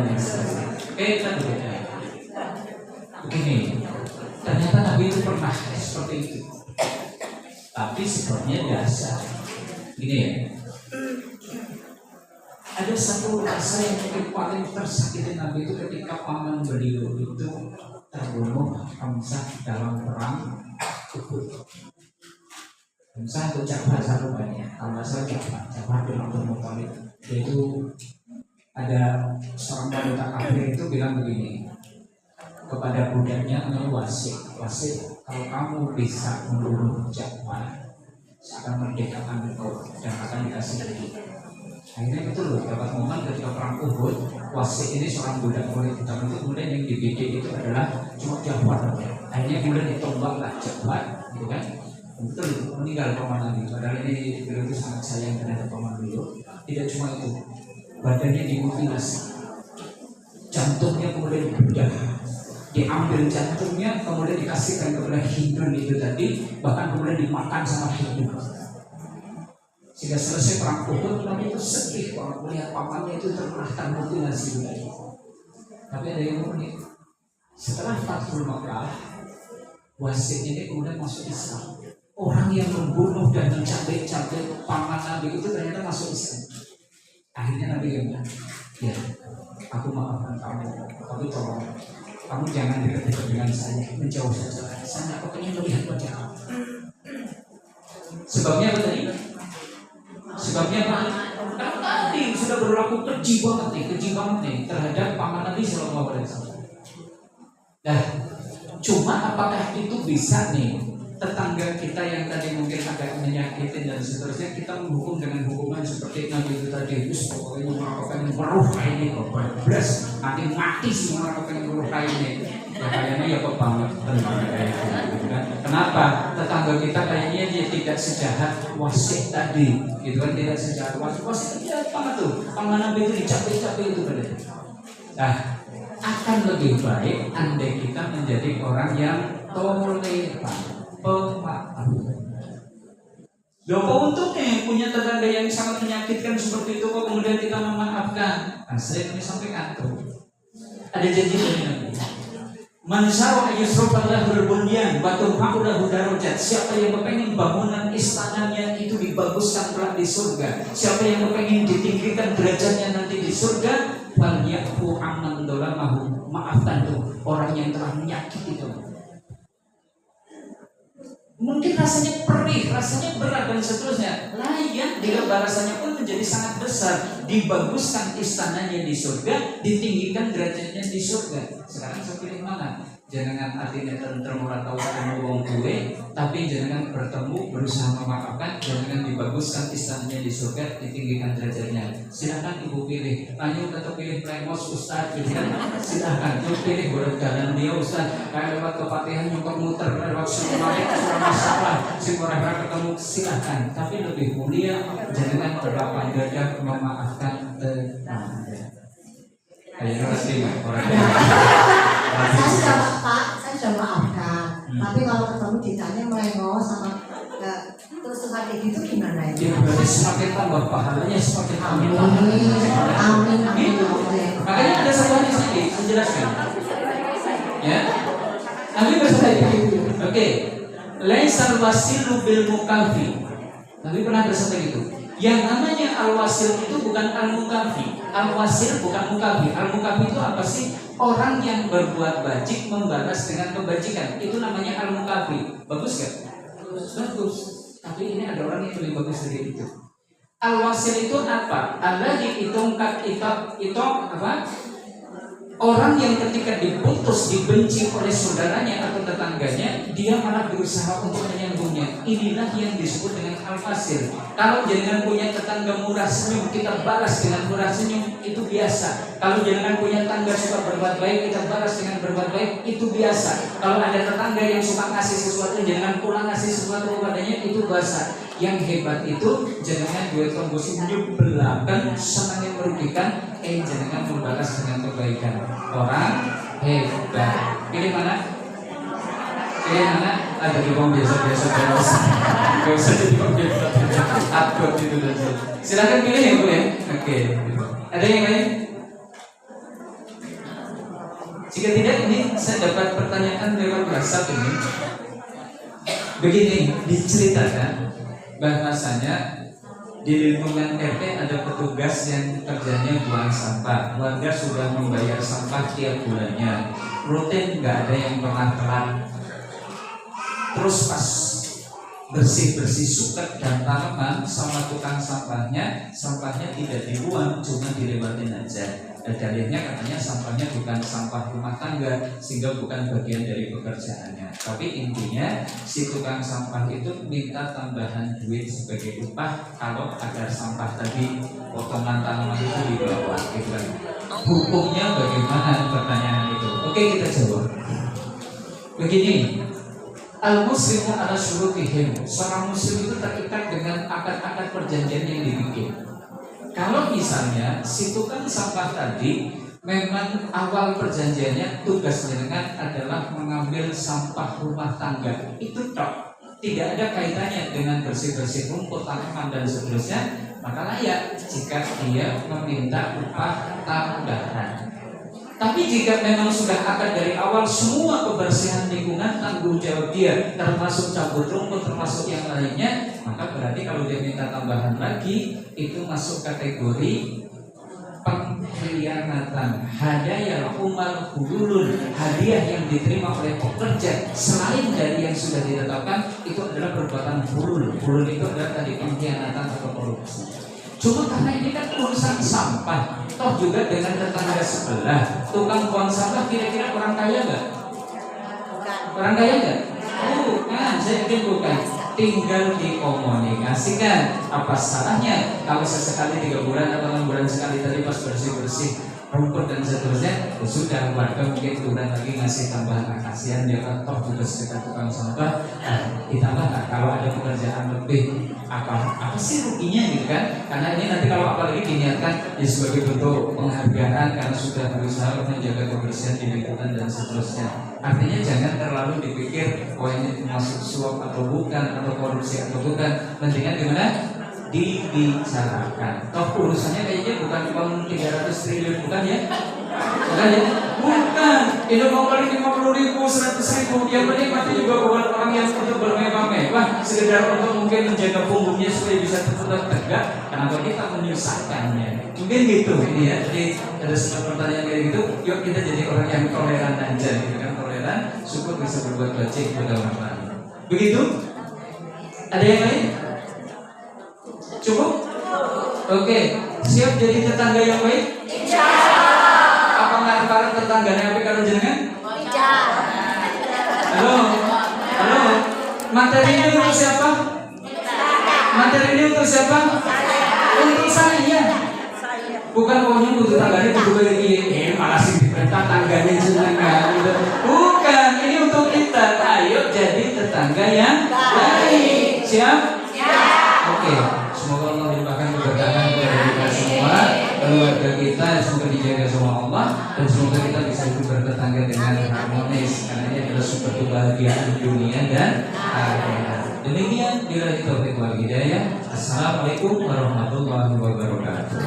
Kita dulu. Begini. Ternyata Nabi itu pernah seperti itu. Tapi sebabnya dasar. Gini ya. Ada satu rasa yang mungkin paling tersakiti Nabi itu ketika paman beliau itu terbunuh Hamzah dalam perang Uhud. Hamzah itu Ja'far sarubanya. Kalau nggak salah Ja'far bin Abdul Muthalib. Yaitu ada seorang wanita kafir itu bilang begini kepada budaknya, wasit, kalau kamu bisa membunuh Ja'far, saya akan merdekakan engkau dan akan dikasih rezeki. Akhirnya itu loh, dapat momen ketika perang Uhud, wasit ini seorang budak kulit hitam itu kemudian yang dibidik itu adalah cuma Ja'far. Akhirnya kemudian ditombaklah Ja'far, gitu kan? Betul itu meninggal paman Nabi. Padahal ini beliau itu sangat sayang terhadap paman beliau. Tidak cuma itu, badannya dimutilasi, jantungnya kemudian dibedah. Diambil jantungnya kemudian dikasihkan kepada Hindun itu tadi, bahkan kemudian dimakan sama Hindun. Sehingga selesai perang Uhud, Nabi itu sedih kalau melihat pamannya itu terkena mutilasi tadi. Tapi ada yang unik. Setelah Fathul Makkah, wasit ini kemudian masuk Islam. Orang yang membunuh dan mencabik-cabik paman Nabi itu ternyata masuk Islam. Akhirnya Nabi bilang, ya, aku maafkan kamu, tapi tolong kamu jangan dekat-dekat dengan saya, menjauh saja. Saya nggak pengen melihat wajah kamu. Sebabnya apa tadi? Sebabnya apa? Karena tadi sudah berlaku keji banget nih terhadap paman Nabi Sallallahu Alaihi Wasallam. Nah, cuma apakah itu bisa nih tetangga kita yang tadi mungkin agak menyakitin dan seterusnya kita menghukum dengan hukuman seperti Nabi itu tadi, itu pokoknya melakukan meruh ini kok beres nanti mati semua melakukan meruh ini. Ya kayaknya ya kok banget gitu kan. Kenapa? Tetangga kita kayaknya dia tidak sejahat wasit tadi, gitu kan, tidak sejahat wasit dia apa tuh? Paman Nabi itu dicapek-capek itu tadi. Nah, akan lebih baik andai kita menjadi orang yang toleran, pemaaf. Apa untungnya punya tetangga yang sangat menyakitkan seperti itu kok kemudian kita memaafkan? Nah, saya ingin sampaikan tuh ada janji dari Nabi. Man syara'a yusrafallahu al-bunyan wa turfa'u darajat. Siapa yang kepengen bangunan istananya itu dibaguskan kelak di surga, siapa yang kepengen ditinggikan derajatnya nanti di surga, fal ya'fu amman dzalamahu. Maafkan tuh orang yang telah menyakiti itu. Mungkin rasanya perih perih, rasanya berat dan seterusnya. Layak bila balasannya pun menjadi sangat besar. Dibaguskan istananya di surga, ditinggikan derajatnya di surga. Sekarang saya pilih mana? Jangan artinya tentrem ora tau ketemu wong tuwe, tapi jangan bertemu berusaha memaafkan, jangan dibaguskan istananya di surga, ditinggikan derajatnya. Silakan ibu pilih. Ayo tetap pilih Premos Ustaz, silakan. Yuk pilih boleh jalan dia Ustaz. Kayak lewat kepatihan nyukur muter lewat semua masalah, simporah ketemu silakan. Tapi lebih mulia jangan berlapang dada memaafkan tetangga. Kayak pasti orang Saya sudah Pak, saya sudah maafkan. Tapi kalau ketemu ditanya melengos sama terus kayak gitu gimana ya? ya? Berarti semakin tambah pahalanya semakin amin. Amin. Makanya ada satu hadis lagi, saya jelaskan. Ya, Nabi bersabda itu. Oke, laisal wasilu bil mukafi. Nabi pernah bersabda gitu. Yang namanya al-wasil itu bukan al-mukafi. Al-wasil bukan mukafi. Al-mukafi itu apa sih? Orang yang berbuat bajik membalas dengan kebajikan. Itu namanya al-mukafi. Bagus gak? Bagus. Tapi ini ada orang yang lebih bagus dari itu. Al-wasil itu apa? Alladzi itongkat itu apa? Orang yang ketika diputus, dibenci oleh saudaranya atau tetangganya, dia malah berusaha untuk menyambungnya. Inilah yang disebut dengan al-fasil. Kalau jangan punya tetangga murah senyum, kita balas dengan murah senyum, itu biasa. Kalau jangan punya tetangga suka berbuat baik, kita balas dengan berbuat baik, itu biasa. Kalau ada tetangga yang suka ngasih sesuatu, jangan pulang ngasih sesuatu kepadanya, itu biasa. Yang hebat itu jangan duit kombosi belakang senang yang merugikan, jangan membalas dengan kebaikan. Orang hebat. Pilih mana? Pilih mana? Ada di bawah biasa-biasa terus. Gak usah jadi bawah biasa. Akut itu saja. Silakan pilih yang boleh. Oke. Ada yang lain? Jika tidak, ini saya dapat pertanyaan lewat WhatsApp ini. Begini, diceritakan bahwasanya di lingkungan RT ada petugas yang kerjanya buang sampah. Warga sudah membayar sampah tiap bulannya, rutin, nggak ada yang pernah telat. Terus pas bersih-bersih suket dan tanaman sama tukang sampahnya tidak dibuang, cuma dilewatin aja. Dalilnya katanya sampahnya bukan sampah rumah tangga, sehingga bukan bagian dari pekerjaannya. Tapi intinya si tukang sampah itu minta tambahan duit sebagai upah kalau agar sampah tadi potongan tanaman itu dibawa. Gitu. Hukumnya bagaimana pertanyaan itu? Oke, kita jawab. Begini, al-muslimu ala syurutihim. Seorang muslim itu terikat dengan akad-akad perjanjian yang dibikin. Kalau misalnya si tukang sampah tadi memang awal perjanjiannya tugas jenengan adalah mengambil sampah rumah tangga, itu tok, tidak ada kaitannya dengan bersih-bersih rumput, tanaman dan seterusnya, maka layak jika dia meminta upah tambahan. Tapi jika memang sudah akad dari awal semua kebersihan lingkungan tanggung jawab dia, termasuk cabut rumput, termasuk yang lainnya, maka berarti kalau dia minta tambahan lagi itu masuk kategori pengkhianatan. Hadiah umal hululun, hadiah yang diterima oleh pekerja selain dari yang sudah ditetapkan itu adalah perbuatan hulul. Hulul itu adalah tadi pengkhianatan atau korupsi. Cuma karena ini kan urusan sampah, toh juga dengan tetangga sebelah, tukang buang sampah kira-kira orang kaya nggak? Orang kaya nggak? Bukan, saya yakin bukan. Tinggal dikomunikasikan. Apa salahnya kalau sesekali 3 bulan atau 6 bulan sekali tadi pas bersih-bersih rumput dan seterusnya, ya sudah, warga mungkin kurang lagi ngasih tambahan kasihan dia kan toh juga sekitar tukang sampah. Ditambah kalau ada pekerjaan lebih, apa sih ruginya gitu kan? Karena ini nanti kalau apalagi diniatkan ya sebagai bentuk penghargaan karena sudah berusaha menjaga kebersihan di lingkungan dan seterusnya. Artinya jangan terlalu dipikir ini termasuk suap atau bukan, atau korupsi atau bukan. Mendingan gimana? Dibicarakan. Toh urusannya kayaknya bukan uang 300 triliun, bukan ya? Bukan ya? Bukan. Itu mau kali 50.000, 100.000. Yang menikmati juga bukan orang yang untuk bermewah-mewah, sekedar untuk mungkin menjaga punggungnya supaya bisa tetap tegak. Kenapa kita menyusahkannya? Mungkin gitu ini ya. Jadi ada sebuah pertanyaan kayak gitu. Yuk kita jadi orang yang toleran aja, gitu kan? Toleran, syukur bisa berbuat baik kepada orang lain. Begitu? Ada yang lain? Cukup? Oke, siap jadi tetangga yang baik? Apa ngarep-ngarep tetangganya apa kalau jenengan? Halo? Halo? Materi ini untuk siapa? Materi ini untuk siapa? Untuk saya. Bukan pokoknya untuk tetangganya untuk lagi malah sih diperintah tangganya jenengan gitu. Bukan, ini untuk kita. Ayo jadi tetangga yang baik. Siap? Oke, semoga Allah melimpahkan keberkahan kepada kita semua, keluarga kita semoga dijaga sama Allah, dan semoga kita bisa hidup bertetangga dengan harmonis, karena ini adalah sumber kebahagiaan dunia dan akhirat. Demikian, bila kita wal hidayah. Assalamualaikum warahmatullahi wabarakatuh.